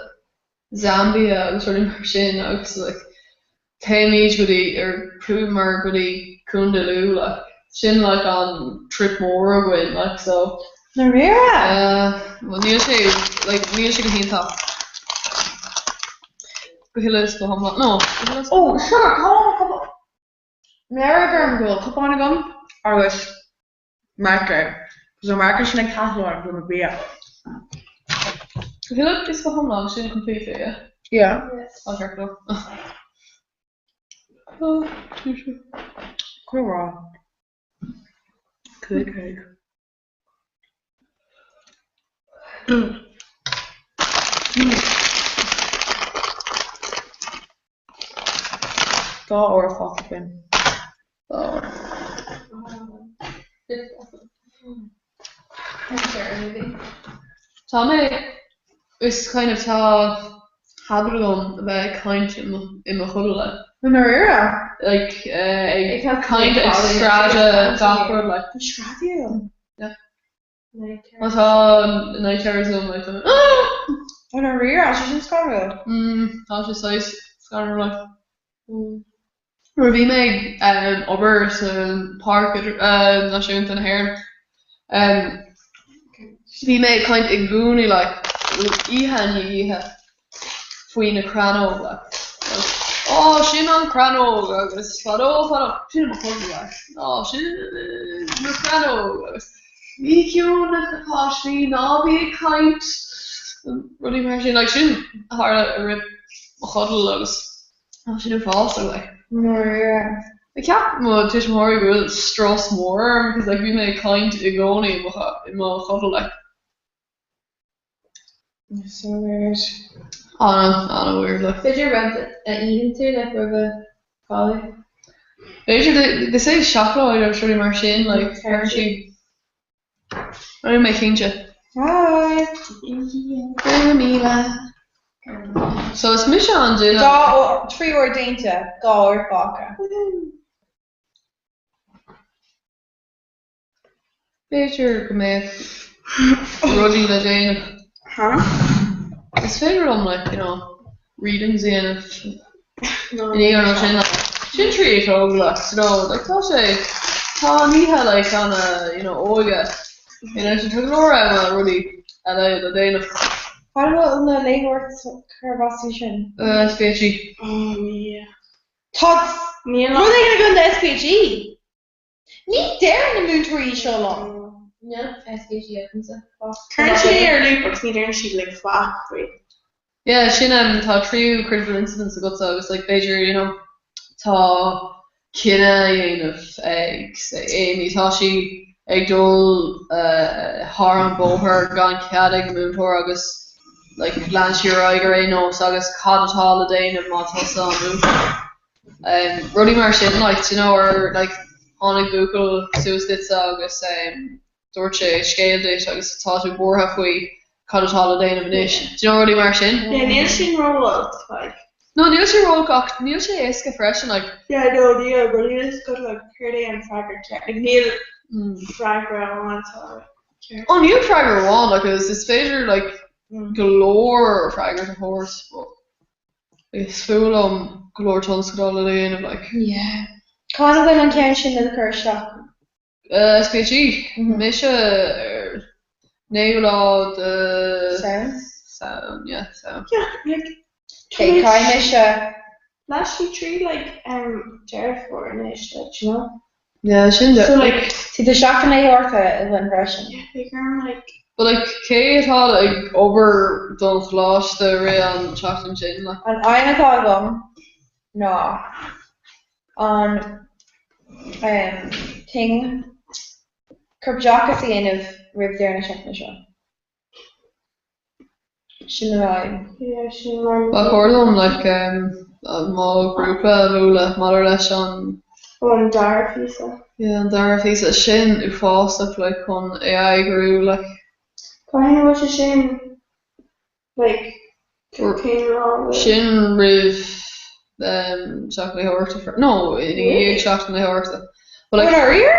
Zambia agus ruí mar sin agus like taimid gotí ar prúmar gotí cúndalú like sin like an trip mór a gin like so Na rira. well níl sé go hínta go hiiles go hamla no Oh, sure, come on. American girl, come on again. Agus marker. Because a marker sin cathlor go na bia. go hiile is go hamla sin complete yeah Yeah. I'll check it Cool raw. Good cake. Dá or fucking. Tá mé is kind of tá hadrugum about kind in my chudle Na rira. like Ik heb kind of geen strata backward like Stradio. tá night terrorism like Oh, na rira, she just got it. tá sé sais scar like Ru bhí mé obair sa park náisiúnta an hair bhí mé kind ag gúnaí le ihe faoi na cranó le sin an cranó agus fadó sin a chuir le sin na cranó agus bhí ciún na páisí ná bhí caint rudí mar sin le sin a rib a chodal agus sin fásta le Na rira. I ceap má tuis mór go stras mór because like bhí mé caint i gcónaí i má chodal le So weird. anna weird like Did you rent eating to like with collie? they say seachló idir siúí mar sin like she I'm making you Hi. so it's mis an dú Dá trí or dainte, dá or fáca. Béidir go mé rudí le déanamh Huh? It's féidir like readings in sin trí tóg le like tá sé tá níthe like anna óige sin tu glóra rudí a le déanamh How about na Lakeworth Carvasi sin? spéisi Oh, yeah. Tots. Me and Rud é gonna go to SPG. Ní dare na mútúí seo long. No, SPG opens it. currently our loop books neither she like fuck wait. yeah sin tá tríú critical incidents a go agus like Béidir tá cinenne dhéanamh ag Amy tá si ag dul thar an bóthir gan ceadig múntóir agus like lean siar aigur é nó agus cadatá le déanamh má tosa an múntóir rudí mar sin like ar like tháinig buacail suasditsa agus dúirt sé scéaldéis agus táú bortha faoi cadatá le déanamh inis rudí mar sin Yeah, Neil Sheen roll like no níl sé ró gach níl sé éasca freisin like yeah, no, Neil, but Neil's got like Curdy and Fragger like Neil Fragger I want to oh níl fragger bháin like is féidir like galore fragger a horse but is full galore tonscadá le déanamh like Yeah. Conn bhfuil an cean sin na chuirteach. SPG mé se néú de sound yeah so yeah, like Cé caiine se last year tree like Jared for an ish like you know yeah sin so like si de seach na ortha a bhain freisin. yeah like I'm like but like cé atá ag over don chláiste ré an chatting sin like An aonatá gom ná an thing Curbteachas aanamh ribh na seachna seo. Sin bhain. yeah she learned ba chóirlumm like má grúpa bhúla mar leis an on dark visa an dar fi a sin u fásta le chun AI grú like Why was a shame like Cain Sin rih seach le háirta no in dhéag seach le háirta. But Well, like are you?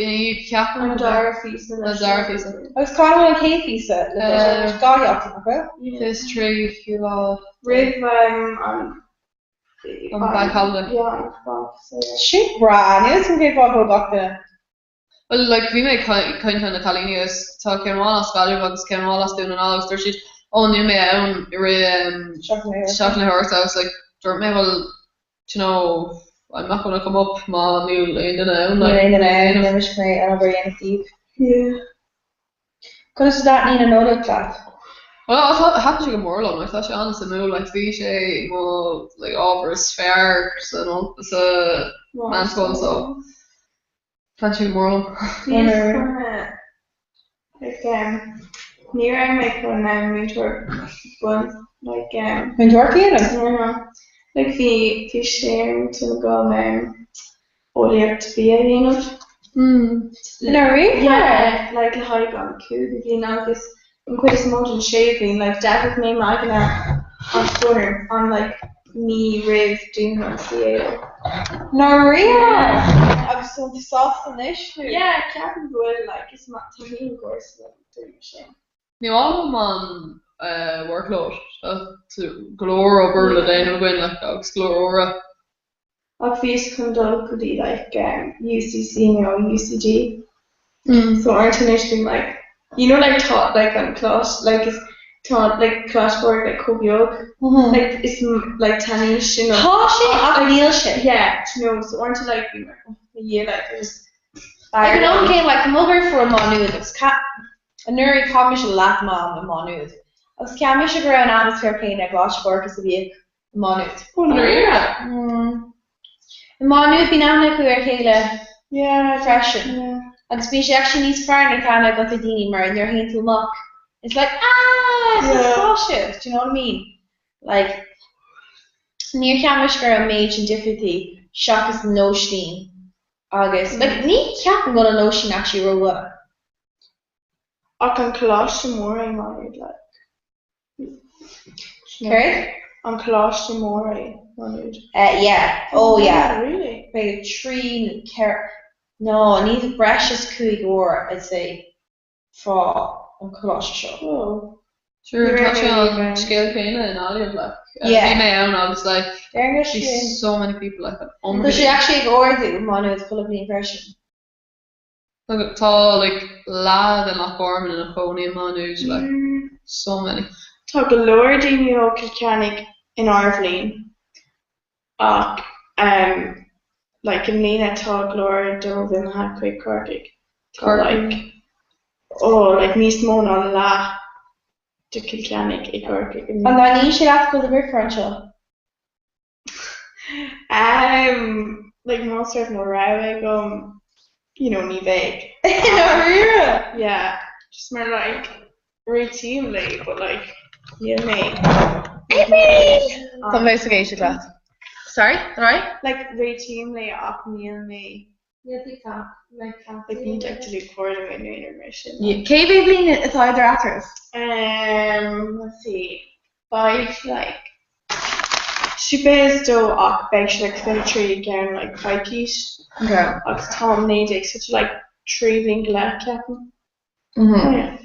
in ceapan an dar fisa na dar fisa. I was calling one Kate Visa. Gáiach, okay? Fis trí fiú Riv on back holiday. yeah on Fox, so yeah. Shit, bra. Ni some people go back there. Well, like bhí mé cainte na chalíní is tá ceanháil scailú agus ceanháil dún an agus dúir siad ó nu mé ann i ri seach le háirta. I was like dúirt mé well you know I'm not gonna come up má níl aon duine ann like Never me and over anything. Yeah. Cause that need another class. well I thought happy to go more long. I thought she honest and no like bhí sé mo like over is fair so it's a man's phone so can't you more long. Like near I make one winter one like When you're working, like the sharing to go only up to be a unit. Yeah, like how you got cool you know this quite small and shaving like David me Magna on Twitter on like me Riv doing on theater. I'm so soft on this. Yeah, Captain Will like it's not to me of course doing machine. Ní bhfuil man workload glór over le déanamh gin le agus glóra. Obvious conduct could be like UCC or UCG. So aren't initially like you know like taught like on class like it's taught like class work like Kobyog. Like it's like Tanish you know. I real shit. Yeah, you know, so aren't like a year like there's Like an own game like I'm over for a manu it was cat a nuri comish lat mom a manu. I was camish around an atmosphere playing a glass work as a be manu. Manu bin anna ku Kayla yeah, freshen. yeah. Agus bí sé actually níos fearna tána go a daoine mar in your hand to muck. It's like it's Yeah. cautious, do you know what I mean? Like near camish gur a mage and difficulty shock is no steen. August. Like ní ceapan go a notion actually ro what. I can clash some more in my like Okay? on clash some more on Yeah. Oh yeah. Really? Like a tree care. No, I need a precious cooig or I'd say for on Colossus. Oh. Sure, You're touching on amazing. scale pain and all of like Yeah. bhí mé ann agus like There goes she's she. so many people like But she actually ignored the mono with full of the impression. like tá like lad and nach gorman and a phony manús like so many. Tá go leor daoine ó Kilkenny in Arvlín ach like in Lína tá glóir dóibh ha chuig Corcaigh. Tá like like níos mó ná lá de Kilkenny I Corcaigh. And then you should have to go to the differential. Like most of no railway you know ní big. Yeah, just more like routinely, but like you know me. Some investigation class. Sorry, alright? Like routinely ach níl me. Yeah, they can't. Like need to actually record my new intermission. Yeah. KB Bleen is either actors. Let's see. Five like she based do ach beg like century again like five keys. Okay. Ach Tom Nadic such like three link left captain. Mm-hmm.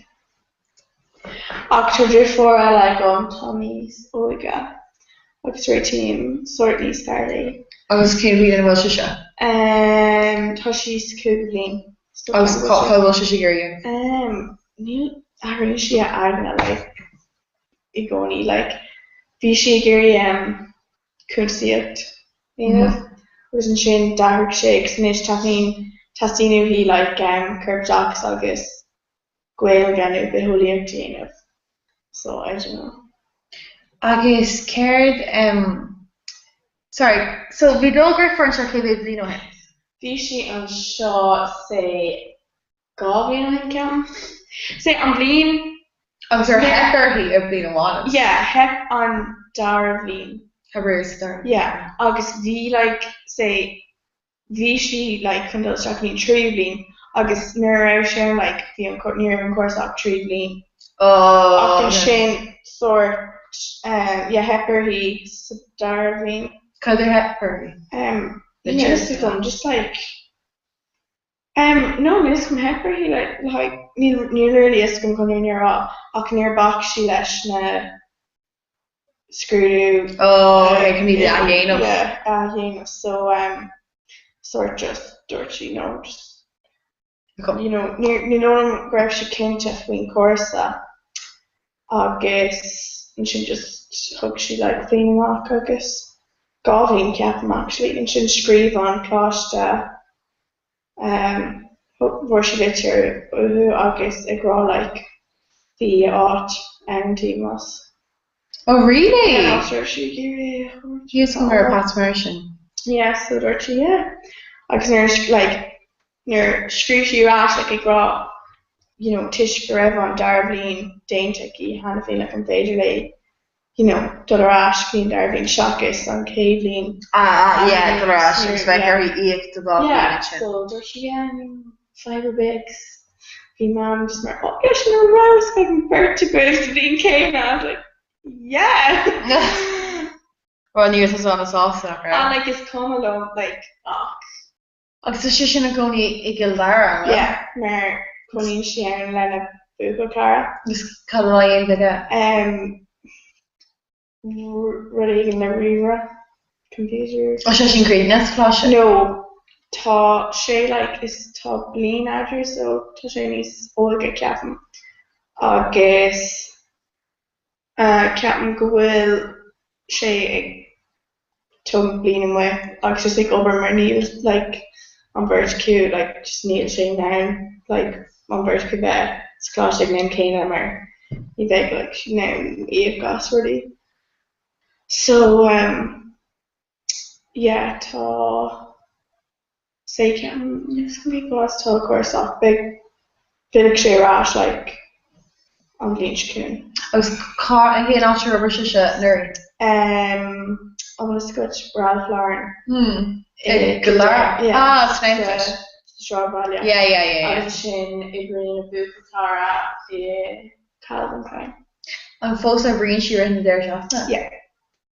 October 4 I like Tommy's Olga. October team sortly Saturday. I was KB in Welsh. Toshi's Kuglin. I was called Welsh Shigiri. New Arisha Agna like Igoni like Vishigiri could see it. You know wasn't she dark shakes nish tapping Tastinu he like Kirk Jocks August Gwail again bit holy of so I don't know. Agus cared sorry, so we don't go for an KB Bleen on it. Vishi and Shaw say Gavin Cam. Say I'm Bleen. I'm sorry, Hecker he of Bleen on. Yeah, Heck on Darvleen. Career star. Yeah. August V like say Vishi like from those talking tree Bleen. August near share like the near in course of tree Bleen. Ach an Oh, sin sort hepper hí sa Darwin. Colour Hepburn. Yes, I'm just like no, mis gom hepper hí like ní really is gom gon near ach near bach sí leis na screw. Oh, okay, can be the Alienov. Yeah, Alienov. So sort just dirty, just ní greibh sé cinnte faoin cuasa agus an sin just thug sí le faoin amach agus gábhíonn ceapam actually an sin scríomh an cláiste bhór sé litir uhu agus ag rá like the áit antí mas. Oh, really? After she He is from her past version. Yeah, so dirty, yeah. Agus near scrúisi rás like ag rá tiis go raibh an darblín dainteach hana féile an féidir le dul arás bhíon darblín seachas an céhlín. Yeah, Gorash. It's like her eek to go. Yeah, so dirty, fiber bigs. Bhí mam just mar yes, no rose fucking vertebrae to being came out like yeah. Well, near to on a sauce, And right? like it's come along like Agus is sin a gcónaí I Gildara, right? yeah, mar chunín si an lena bucha cara. Just colour the Rudi na rira computer. Oh, sin greatness clash. No, tá sé like is tá blin adru so tá sé níos óige ceapam agus ceapam go bhfuil sé ag tum blin mu agus just like ober mar níl like an bird cute like just níl sé ná like an bird could be slásh ag name céine mar I beg like name íomh gas rudi. So yeah, tá say ceapam níos glas tá course off big sé rás like an blin cún. Agus car a hé áte rubber se nerd. I'm gonna scotch Ralph Lauren. Gildara. Yeah. Ah, it's nice. Strawberry. Yeah. Agus sin I green a buchara I Calvin Klein. An fós a bríonn si in there seachna? Yeah.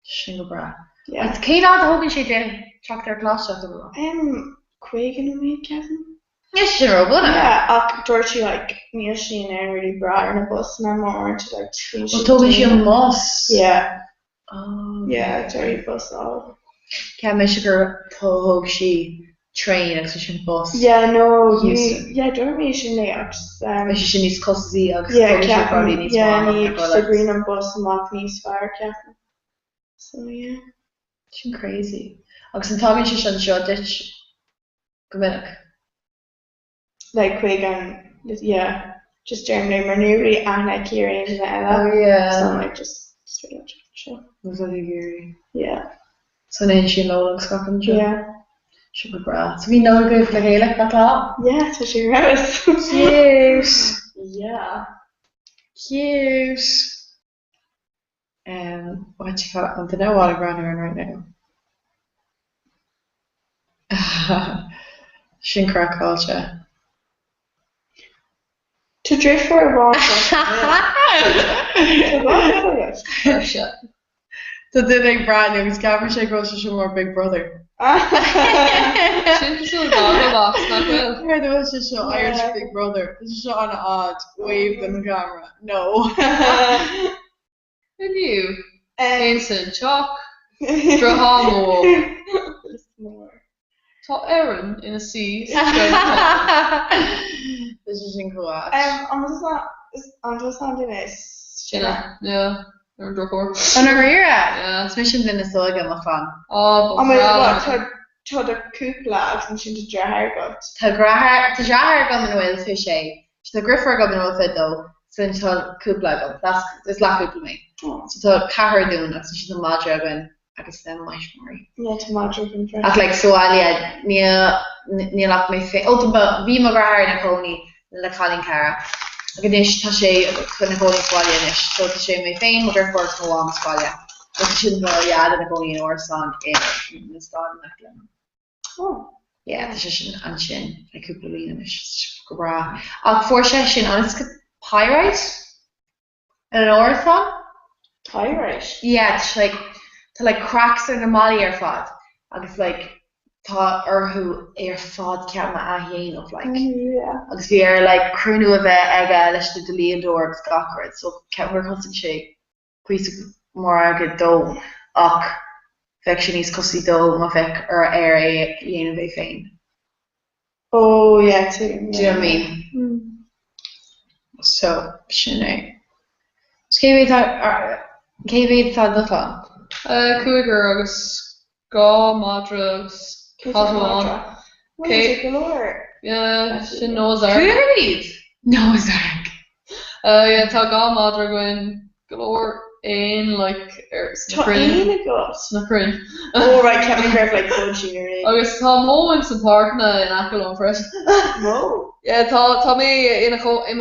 Sin go bra. Yeah. It's cé á hogann sé dé teach ar cláiste go bhfuil. Quagan me Kevin. Yes, sin robuna. Yeah, ach Dorothy like níl sin really bra in a bus and I'm more into like Well, tógann si an mós. Yeah. Oh. Yeah, Dorothy bus all. Ceam me gur tóg si train agus sin bus. Yeah, no, Houston. yeah, Dorothy sin le agus Me sin níos cosí agus yeah, tógann si probably níos ní the green and bus and walk níos far Kevin. So yeah. Sin crazy. Agus an tágann si sin seo ditch go minic. Like Quagan, yeah, just Germany, Manuri, Anna, Kieran, and Ella. Oh yeah. So I'm like just straight up show. Was that Gary? Yeah. So then she loves cooking. Yeah. She would bra. So we know good for the Gaelic that. Yeah, so she knows. Cute. Yeah. Cute. What you call it? I don't know what I'm running right now. Shin crack culture. To drift for a walk. So did like brand new. His camera shake goes to show more Big Brother. Sin so goggle box nach bhfuil. I heard there was just show Irish Big Brother. It's just on an odd wave in the camera. No. Iniu. Einsan chalk. Drahamo. Tá Erin in a sea. This is incorrect. I'm just on this. Yeah. Ar drochor. An Arira. Yeah. It's mission in the soga my fan. Oh, I'm but like to the cúpla and she did your haircut. Tá grahar gom in Wales fi sé. Tá griffer gom in Wales though. Sin tá cúpla gom. That's it's la cúpla me. So tá cahar dún as she's a madra gwen agus them much more. Yeah, tomato and fresh. Ach like soalia ní lach me fe. Ultima vi ma grahar na coni le calling cara. Agadish tá sé chuna coni soalia nish. So tá sé me féin mar for to long soalia. But she no yad na coni or song in this garden na. Oh. Yeah, tá sé an sin a cúpla lína nish. Go bra. Ach for session on it's pyrite. an áras fad? Irish. Yeah, tá like cracks ar na mallí ar fad agus like tá orthú ar fad ceama a dhéanamh like Yeah. agus bhí ar like crúnú a bheith ag leis na líondóir agus gachard so ceamhar chusann sé cuios mór agad dó ach feic sin níos cosí dó má feic ar é dhéanamh é féin. Oh, yeah, too. Do you know what I mean? Mm. So, sin é. Cé bhéad tá dotá? Cúigur agus gá madra agus Catalan. Okay. Galore. Yeah, sin Nozark. Cúirid? No, Zark. Yeah, tá gá madra going galore in like Ta'in ago. Snaprin. Oh, right, Kevin Griff like coaching your name. Agus tá moments in parkna in Acolón fresh. Whoa. Yeah, tá mé in a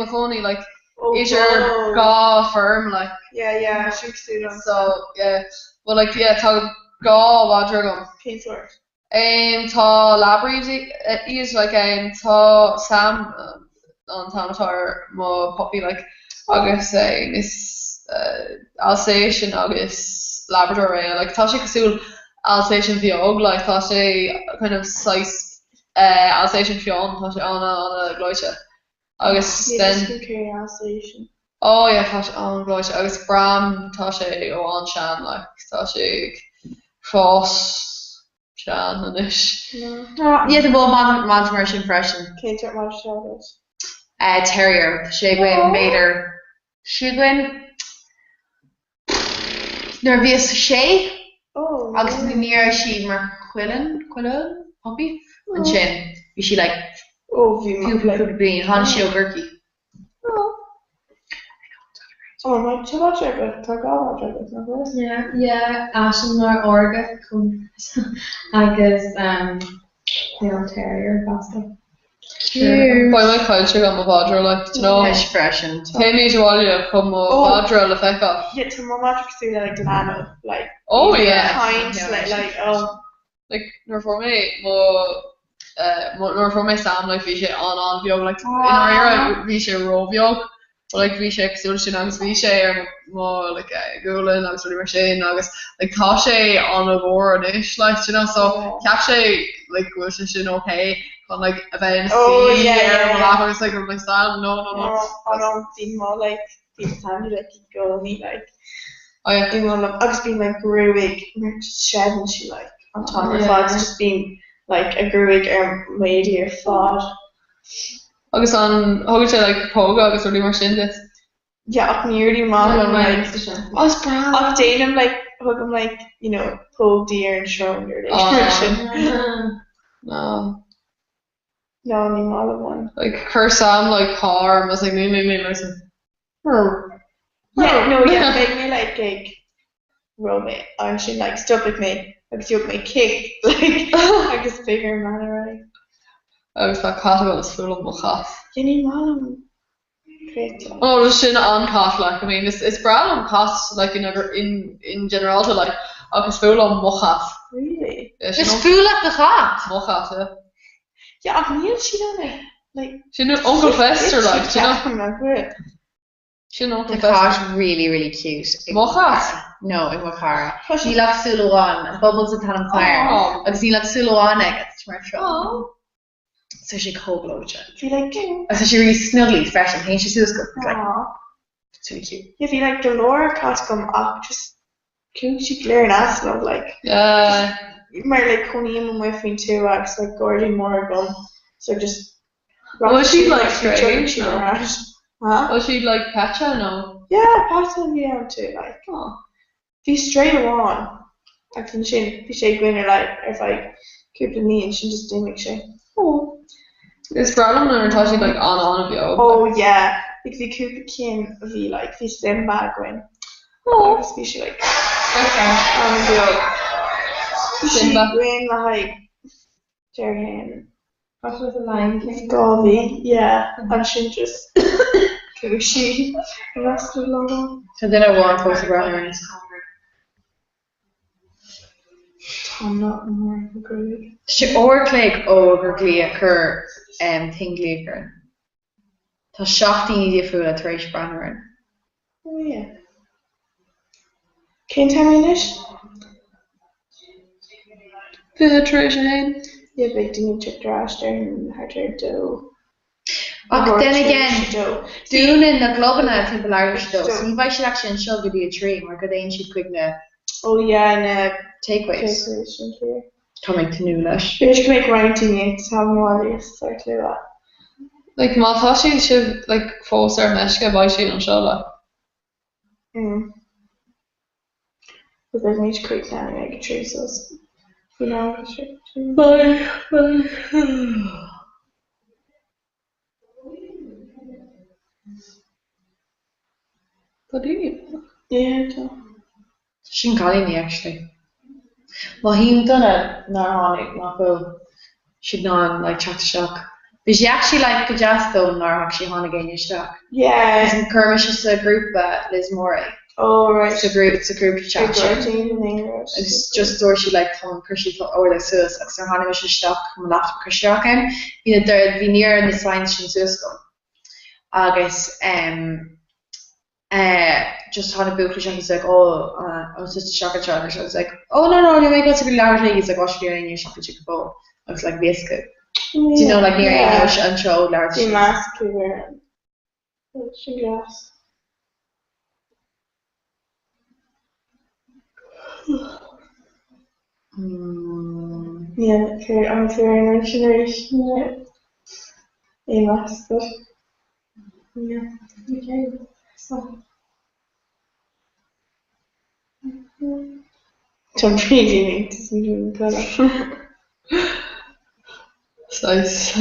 choni like Oh, is your gá firm like Yeah, six students. so yeah. Well like yeah, tá gá madra gom. Painter. Tá Labrie is like tá Sam an tanatar má puppy like agus is Alsatian agus Labrador like tá sé cosúil Alsatian bheog like tá sé kind of size Alsatian fion tá sé anna gloite agus then oh yeah tá sé an gloite agus Bram tá sé ó an sean like tá sé fós sean an ish. Yeah, the ball mar sin freisin. Painter Marshall. Terrier, sé gwein méidir siúgwein nervous sé Oh. agus níor si mar chuilen puppy an sin bhí si like Oh, vi being han si gurki. Oh, my child jacket. Talk all jacket. Yeah, Ashen mar orga cum agus the Terrier basta. Ba mai culture go ma vadra like you know Expression. hey me jwali come vadra la feka. Yeah, to my magic through like banana, like. Oh yeah. Kinds, like Nor for me nor for me Sam like vi sé an biog like in our era vi sé ro biog like vi sé solution agus vi sé mo like Golan agus mar sé agus like tá sé an a war an ish like you know so cap sé like was sin okay on like event yeah. it's like I'm style no I don't see more like this time like go me like oh yeah being on I've been like growing just shedding she like on top of that just being like a growing lady or thought agus an how say like poga agus really mar sin dit yeah up nearly mom and like us brown update him like hook him like you know pull deer and show him your no any more one like her Sam like car was like me listen yeah no yeah make me like romance and she like stuff with me like you me kick like I just figure man alright agus tá cat was full of mochas you need mom great oh there's sin an cat like I mean it's brown on cats like in general to like agus full of mochas really It's full at the cat. mochas yeah I knew she done it like she knew Uncle Fester like you know she know Uncle The Fester cat's really cute. mochas No, in Wakara. Ní le sulúán, bubbles a tan fire. Agus ní le sulúán ag mar seo. So she co-bloated. feel like So she really snuggly fresh and she feels good. Like, it's really cute. if you like the Laura cat come up just cute she glaring ass love like yeah maar like Connie and with me too acts like Gordy Morgan so just Was she like straight straight? huh was she like Petra no yeah pattern yeah too like be straight on I can she be shake when like if I keep the knee and she just didn't make shit is brown or tá she like on of you oh yeah like the Cooper King be like the stem back when oh be she like she win like Jerry What was the line? Golly, yeah, and she just she the rest of the logo. So then I want to post around her. Tom not more agreed. She overclick over Gleaker thing Gleaker. Tá seachtaí de fu a Trish Branner. Oh yeah. Cén tamíis? Beatrice Hain. Yeah, big ding drástar and harder do. Ach, then again, do. dún in na globana timp Irish though, so you should actually ensure go a tree, mar go daon siad quick na Oh yeah, and takeaways here. coming to new leis. You should make writing it, have more start to that. Like Matashi should like force her meshka by she on show. But there's need to quick down and make a tree, so you know, Bye. But yeah, Sin calling me actually. Well, he done it narhonic, not go. She'd known like chat to shock. But she actually like could just though narhak she hon again your shock. yeah. Isn't Kermish is a group Liz Morey. Oh right. It's a group chat. It's just where she like told Kirsty or the sus like Sir Hannah was shock from last Kirsty again. You know they're the near in the science from Susko. August just had a book and he's like, oh, I was just a shock at Charlie. I was like, oh no, you might go to be largely. He's like, what's your new shop at Chicken Bowl? I was like, basically. Do you know, like near English and show large. The mask we wear. She glass. Yeah, okay, I'm very much generation. A mask. Yeah, okay. So. Tom really needs to do color. it's nice.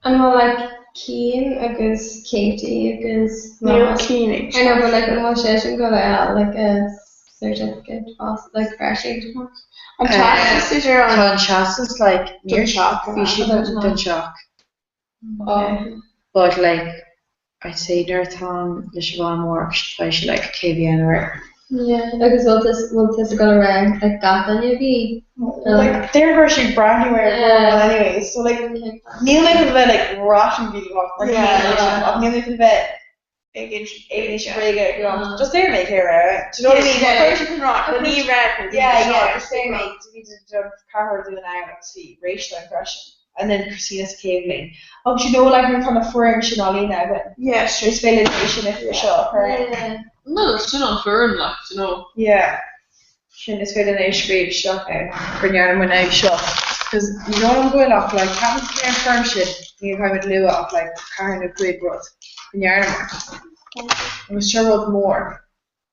And more like Keen agus Katie agus Neil Keening. I know, but like in one session got like a certificate of like fresh age. And Chas is your on. Conchas is like near Dundalk, Fishy Dundalk. But like I'd say Nerthon, Lishavan more she like KVN or Yeah, agus will this go around like that on you be. Like they're virtually brand new anyways. So like Neil like a bit like rotten beauty walk. Yeah. Neil like a bit English really good. Just there make hair out. Do you know what I mean? Yeah. First you can rock, the knee red. Yeah. Just there make. We did Carter doing now see racial impression. And then Christina's cabling. Oh, do you know like we're kind of firm Shinali now, but yeah, there's validation if you show up her. No, it's still on firm, like, you know. Yeah. Shin is validation babe shock now. Grignard when I shock. Because you know what I'm going off, like having to firm shit, you kind of live off like carrying a great growth. Grignard I'm sure what more.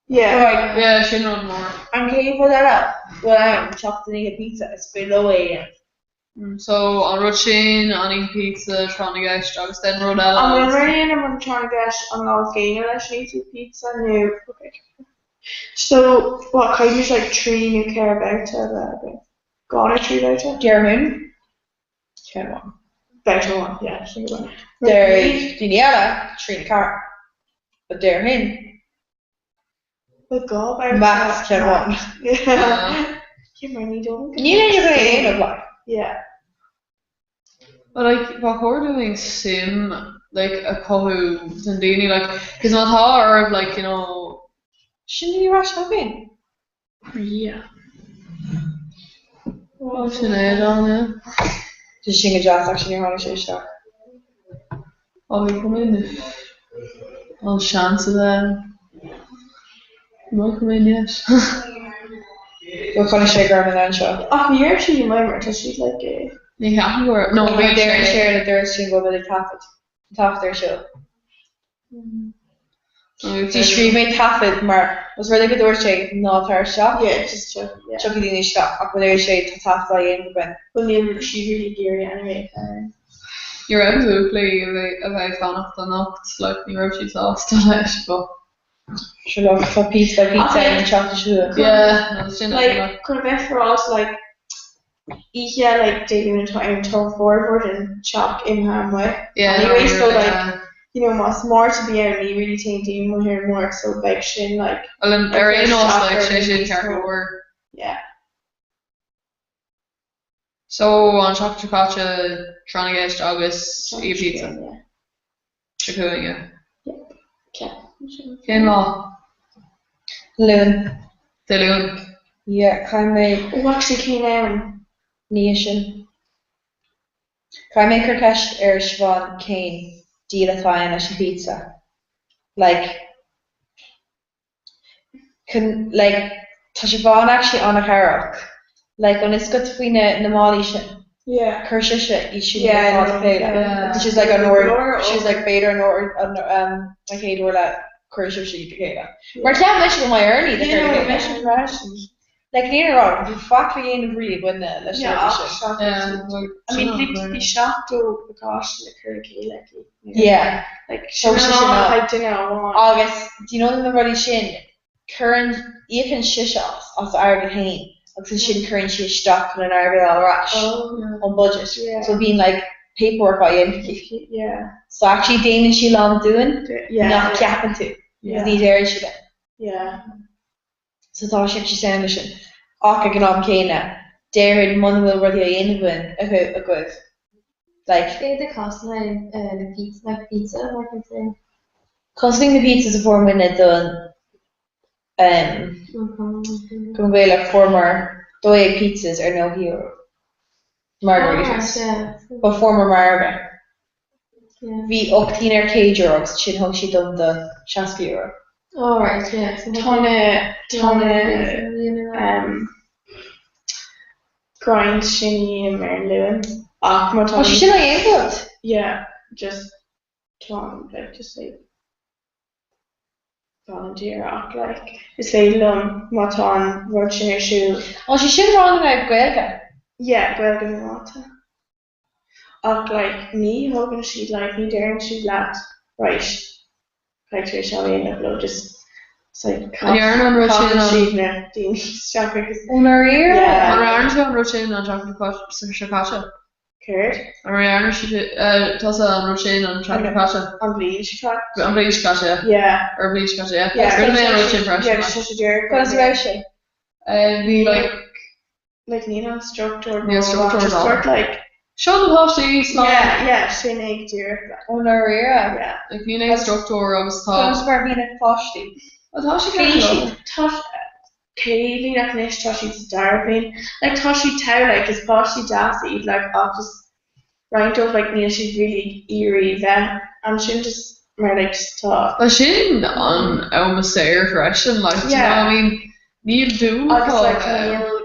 Yeah. Right. Yeah, she knows more. And can you put that up? Well, I am chopped and eat a pizza. It's below AM. So on Ruchin, on eating pizza, trying to get Dogs then Rodella. I'm running and I'm trying to get on all game actually to pizza new. Okay. So what kind of like tree you care about? Got a tree later? German. One. Better one, yeah. There's Daniela, tree car. But they're in. But go by Max one. Yeah. You really don't. You know you're going to like. Yeah. But like, what we're doing sim, like a Kohu Zandini, like, because not hard, like, you know. Shouldn't you rush up in? Yeah. What's your name on it? Did she get jazz actually on a show? Oh, we come in if. I'll chance of them. You might come in, yes. What kind of shaker on the show? Oh, you're actually you might because she's like a. You can't go. No, we're there and share that there's she go with the top of their show. She made half it, maar was really good door check, not her shop. Yeah, just check. Chucky the shop. Up with their shade to half by in when. Well, she really geary anyway. You're absolutely about fan of the nuts, like you're she's lost on it, but. She loves for pizza and chocolate. Yeah, like could have for us like. Yeah, like dating in time forward and chalk in hand way. Yeah. Anyway, so like you know, what's more to be out me really tainting more here more so like shin like. Well, then there ain't also like she can't work. Yeah. So an chocolate trying to get agus í pizza. Chicoing yeah. Cén lá? Lún. De lún. Yeah, kind of Actually, clean out. nation. Kind of Kirkesh Siobhan Kane deal a fine as pizza. Like Siobhan actually on a carrot. Like when it's got between na Molly Yeah. Kershisha, you should Yeah, yeah. she's like an or she's like Bader and or like hey do that Kershisha you can Maar can't mention my early the Yeah, mentioned Russian. like near wrong the fuck we in the breed when the Yeah, shocked. Yeah. I mean, you'd be shocked to the gosh, the curricula, like. Yeah. Like, So she she should know. I don't know. August, do you know the Roddy Shin? Current even shishas of the Argan Hain. Because Shin current shish stock and an Argan all rash on budget. Yeah. So being like paperwork by in. Yeah. So actually Danish she long doing, Yeah. not capping to. Yeah. These areas she did. Yeah. So tá sin she saying mission. Ach gan am céine. Déir man will rudi a inhuin a good. Like The cost line the pizza like I say. costing the pizzas a form when it done can be like former doy pizzas are no hero. Margaritas. Yeah. But former marga. Yeah. Vi och tiner K-Drugs chin hung she done the Shakespeare. All right. Yeah. So Grind shinny and Merlin. Oh, she should have input. Yeah, just like just like volunteer act like say Matan watching her shoe. Oh, she should have wrong about Guelga. Yeah, Gwelga Mata. Act like me, hoping she'd like me there and she'd laugh. Right. Like to shall we end up just it's like And you're on routine Dean shopping. Maria. Yeah. Marianne's on routine on chocolate Kurt. Marianne does on routine on chocolate pasta. On bleach cut. On bleach cut, yeah. Yeah. Or bleach cut, yeah. Yeah. We're the main routine for Yeah, us. just a jerk. What's about she? We like Nina stroked toward Yeah, stroked toward just all. sort like show the pasty small. yeah, she made dear. Oh, Maria. Yeah. Like we need structure I was So thought. it's for being a posty. I thought she She touched Kaylee like next Toshi's darling. Like Toshi Tau like his posty dassy like off just right up like Neil she's really eerie that and she just more like just talk. But she didn't on almost say her freshen like Yeah. you know what I mean Neil do I was like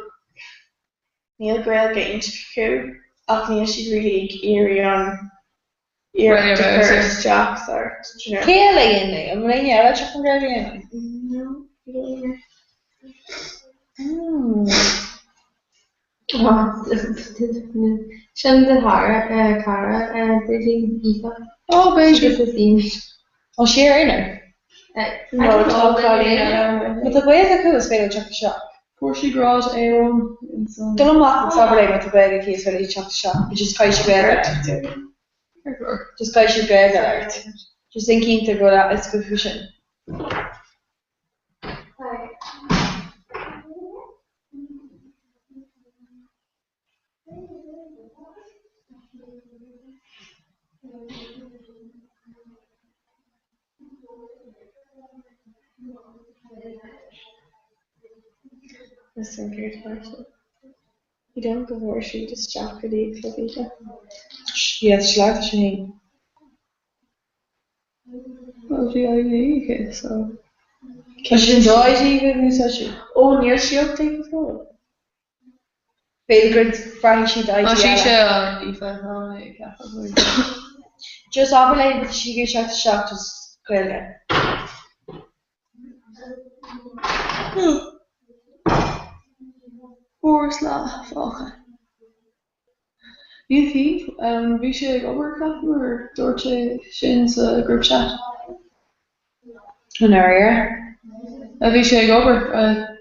Neil Grail getting to Cuckoo. Neil she's really eerie on Really the about Curtis Jocks or you know. Kaylee in there. I'm like, yeah, let's check from Kaylee in No, you Shan the Hara, Cara, the Eva. Oh She baby. gets a scene. Oh, she here in her. No, it's all Colleen. But the way the cool is fatal check the shop. Before she draws Aaron in some Don't mock the sovereign with the bag of keys for the check the shop. Just cause you better. Just cause you better. Just thinking to go that it's confusion. Listen, great question. You don't go where she just chocolatey Clavita. Yeah, she liked she. Oh GIV okay so Can she enjoy it even such a Oh, near she update before. very good Friday sheet idea. Oh she should Aoife Just overlay with she gets check the shop just clearly. Forsla okay. You think we should go work up or Dorche Shin's group chat? An area. We should go over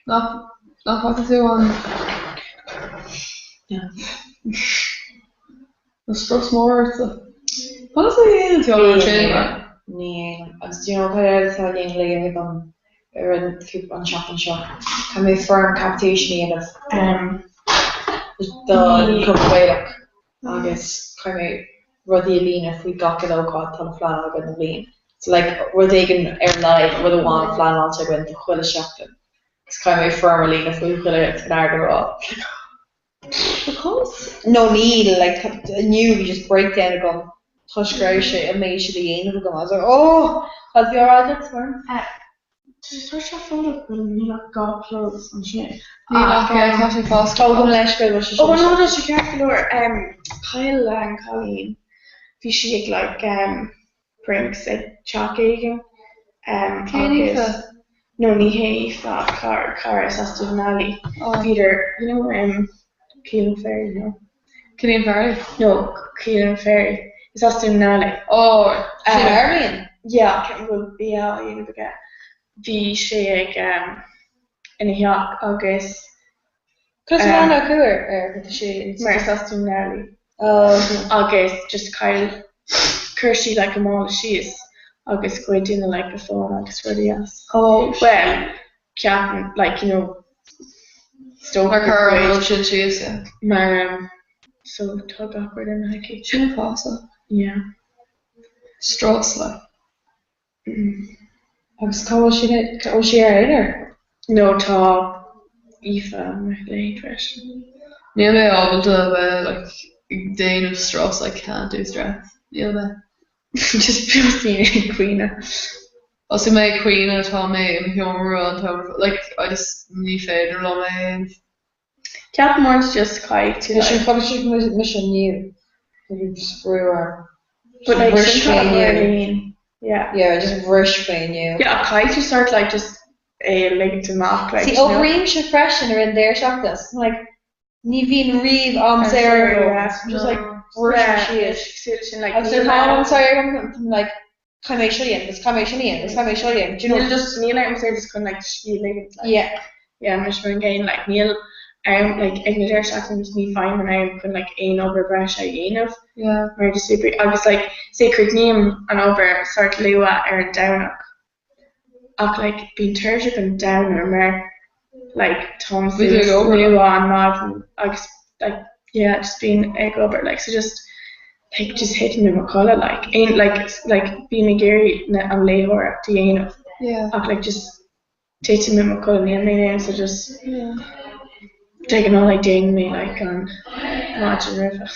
not fucking through on Yeah. the stuff's more so honestly into your chin Nee, als die nog heel dingen liggen dan er een cube on shop and shop. Can we firm capitation in of cumhfuilach agus chuir rudí lína faoi gacha óáid tá flaán go na líon. So like rud éigen ar leid rud bháin flaáilte gin de chuile seachtain. Gus chuir firm lína faoi chuile agarrá. Because No need, like new we just break down again. Touch shit immediately in again. I was like, oh, I'll be alright, that's fine. Such a fun of got clothes and shit. fast. Oh, come let's go. Oh no, that's a careful or Kyle and Colleen. Fi si like drinks like chalky agus no ní héh car as Nally. Peter, you know Keelan Ferry, no? Killian Ferry. No, Keelan Ferry. Is as Nally. Oh, Aryan. Yeah, I can't remember you know the Bhí sé ag ina heach agus Cos man a cooler she mar as Nally. Oh, Agus just Kyle Kirsty like a mall she is agus go in like a phone agus really else. oh, Well, Captain like you know Stoke Her car little shit she is, yeah. mar so tug awkward and hiking. She's awesome. Yeah. Strauss like. agus có she ar idir. No tá Aoife mar late version. Neil me able to like Dane of Strauss I can't do stress. Neil me. Just pure Queen. Also my Queen and Tom me humor on top like I just need fader on my Capmore's just quite too Mission like, publishing mission new. Just brewer. but like Rush she's train not you. really yeah. Yeah, just rush train you. Yeah, Kai to start like just like to mock like See, you know. O'Ream should freshen are in there, shocked like Niveen Reeve I'm Sarah, sorry, just no. like rush she is. Situation like I'm sorry, I'm sorry, I'm like Kameshalian, this Kameshalian, do you know? Neil just Neil I'm saying just kind of like she like Yeah. yeah, I'm just again like Neil like ignored something to me fine when I could like ein over brush I of yeah. mar just super I was like sacred name an over sort Lua down ach like being turgid and down or mar like Tom We do go over Lua and Marvin I just like yeah just being egg over like so just like just hitting them a colour like ain't like being a Gary and Lehor at the end of Yeah. ach like just taking them a colour and my name so just Yeah. taking all like dating me like on Margin River.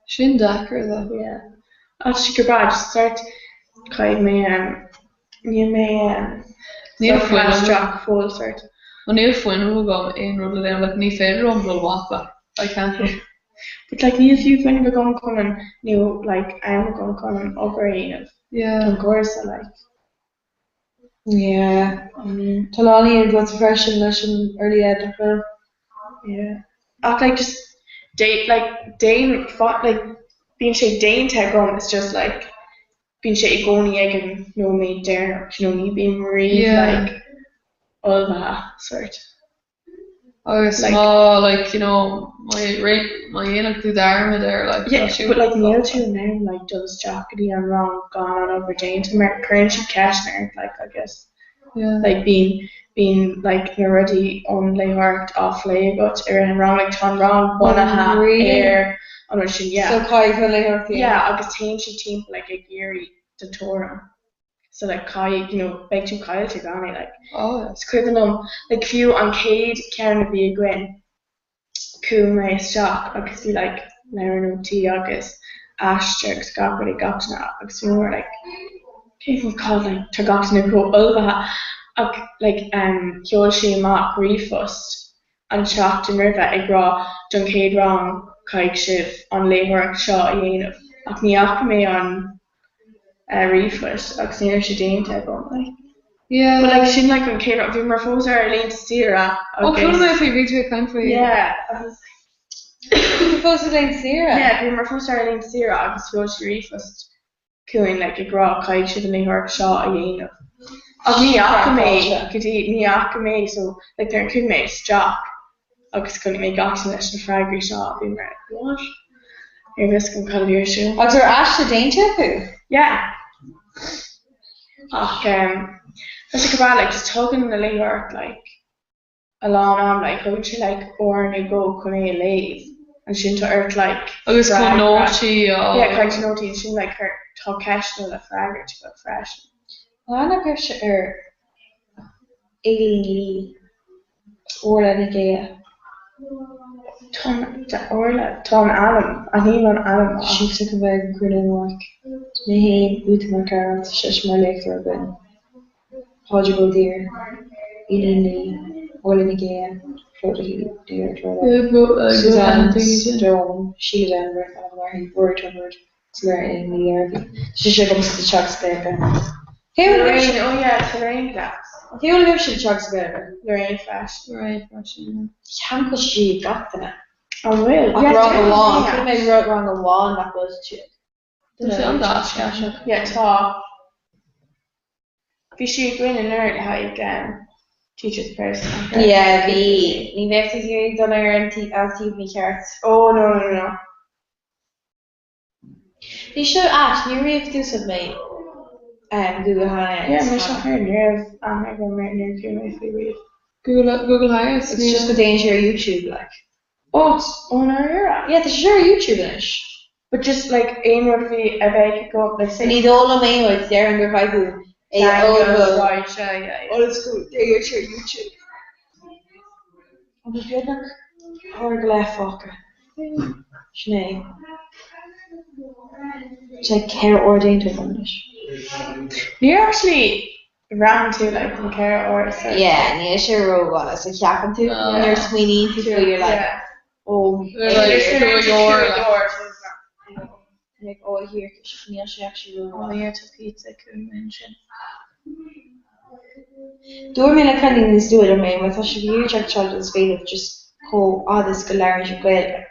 She's Dakar though. Yeah. Als je garage start ga je mee Neil fast Flynn. track full start. When Neil Flynn will go in roll down like Neil Fader on will walk back. I can't. But like new few when we're going coming new like I am going coming over of Yeah. course I like Yeah. Talani and what's fresh mission early Edinburgh. yeah. I like just date like Dane fought like being shaped Dane tag on it's just like being shaped going egg and no me there you know me being Marie Yeah. like all that sort. I was Like- small, like you know, my like through the arm there, like Yeah, she but like would- Neil too now, like does jackety and wrong gone on over Dane to current Cashner, like I guess. Yeah. Like being like already on Lehart off Legot or and wrong like Tom wrong one and a half Really? air on a yeah. So Kai for later. Yeah, agus team she team like a Geary to Torum. So like Kai, you know, big two Kyle to Gani like Oh, it's quick like few on Cade Karen be a Gwen. Cool my shock agus see like Lauren T agus Ash jerks got really got to now agus we were like people called like Tagatina go over like Kiol she mark refust and shocked in river I brought Duncade wrong Kaik Shiv on labor shot yin of ach me on refust agus near she didn't type on like yeah. but like she like when Kate up my phones are Elaine to see her Oh, cool if we read to a country. yeah I was Supposed to like Sarah. yeah my phones are Elaine to see her agus Kiol she refust cooing like a gra Kaik Shiv and her shot yin of ní me could eat ní me so like they're could make stock agus couldn't make action leis na fragri shop in red what you're just gonna call your shoe Was there Ash the danger yeah ach that's like about like just talking in the layout like along am like how she like or you go can you leave and she into earth like Agus drag- chun nótí yeah quite naughty she like her talk cash no the fragger to go fresh. Anna Gersh Aileen Lee Orla Nagaya. Tom Adam and he on Adam She took a bag grilling work. Mahane, Utma Carrot, Shishma Lake Urban. Hodgebo Deer, Aileen Lee, Orla Nagaya, Florida Deer, Suzanne Stone, Sheila Denver, Mary Word Word, Swear in the Arby. She should come to the Chuck's Baker. Lorraine, oh yeah, it's Lorraine glass. He only lives in the Chuck's Baker. Lorraine fresh. Right, fashion. How could she got that? Oh really? Like wrong the wall. Yeah. Could maybe wrote wrong the wall and that was shit. Does it on that? Yeah, sure. Yeah, tall. Fi si gwyn yn nerd haig teacher's person. Yeah, the ni fes here done her and TV cards. Oh no. They should ask you if do something. Google Hangouts. Yeah, maar zo her nerve. I go meer nerve you if we read. Google Hangouts. It's just good danger YouTube like. Oh, no, you're right. Yeah, there's sure YouTube in it. But just like aim would be a bag go like say. Need all of me with there and go by Google. Right, yeah. Oh, it's good. There you're sure YouTube. Oh, my goodness. Or glass fucker. Sinead. Check care ordained to finish. You actually ran to like the care or so. Yeah, and you sure roll on it. So you happen to, and you're swinging to feel you're like, yeah. oh, They're like, You're door. like, oh, here, she actually roll Oh on. yeah, to pizza couldn't mention. Door me like kind of needs to do it, I mean, I thought she'd be huge, like, child is fail of just go, this go large, you go.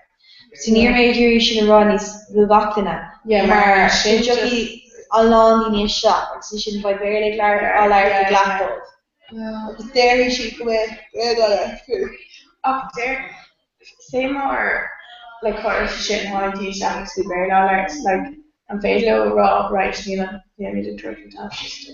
So near me here, you should have run these the back in it. Yeah, Maar she je just along die shop, like so she by very like all out the glass door. Yeah. But there she go Up there, say more like horror shit and wanting to shop to be very dollars like and fail raw right you know yeah we did turkey tops.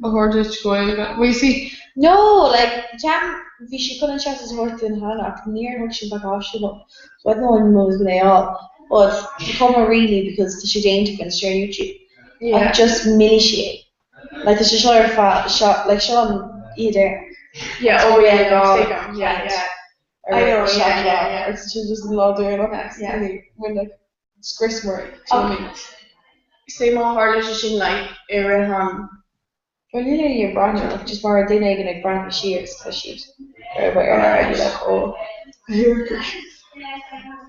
A hordish going. We see. No, like jam we should couldn't chance his work in Hannah near much back off she know. So I don't know knows they all. But become really because she didn't against your YouTube. Yeah. Just militia. Like the shot like Sean either. Yeah. Oh yeah. Yeah. Or I know, shot yeah. It's just law doing it. Yeah. When like it's Christmas. Say more horror shit like Abraham. Well, you know your brand like just more they make like brand shears because she's very like oh.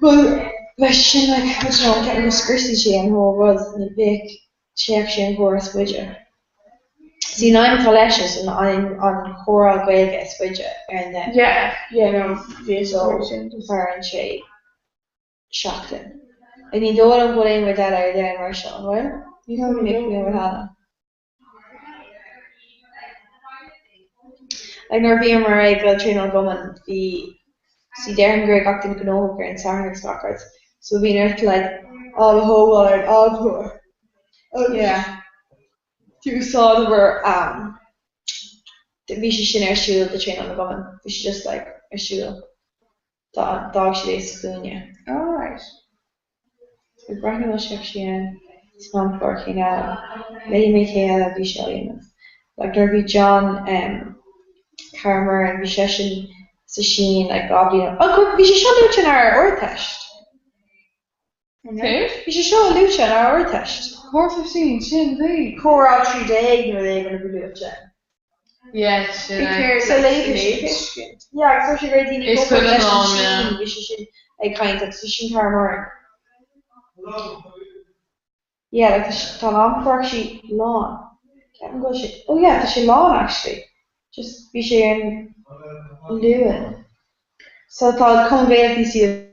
Well, she like I don't know getting the skirty she and who was in the big she actually worth with you. See, now I'm collections and I'm on Coral Gaelgate with you and then Yeah. No. Yes. so far and she shocked him. I mean, don't want to put in with that out there in Marshall, well, you don't make me with Hannah. Like Norby Marie go train on woman the see Darren Gray got them go over and Sarah Stockers. So we know like all the whole world all for. Yeah. You saw the were we should share shoe the train on the woman. We should just like a shoe. Dog should be spoon yeah. Alright. So Brian will check she in. Smart working out. Lady Michaela be showing. Like Derby John Carmer and Visheshin Sashin like Goblin. Oh good we should show Lucha in our test. Okay. We should show Lucha in our test. Horse 15. Shin V. Core out 3 days you know they're gonna be Lucha. Yeah. Shit. So Leavish. Yeah, so she ready to It's go for put it on, yeah. Visheshin like kind of Sashin Carmer. Yeah, like the long for actually lawn. Can't go shit. Oh yeah, the lawn actually. Just be sharing Lewin. So I thought come back this year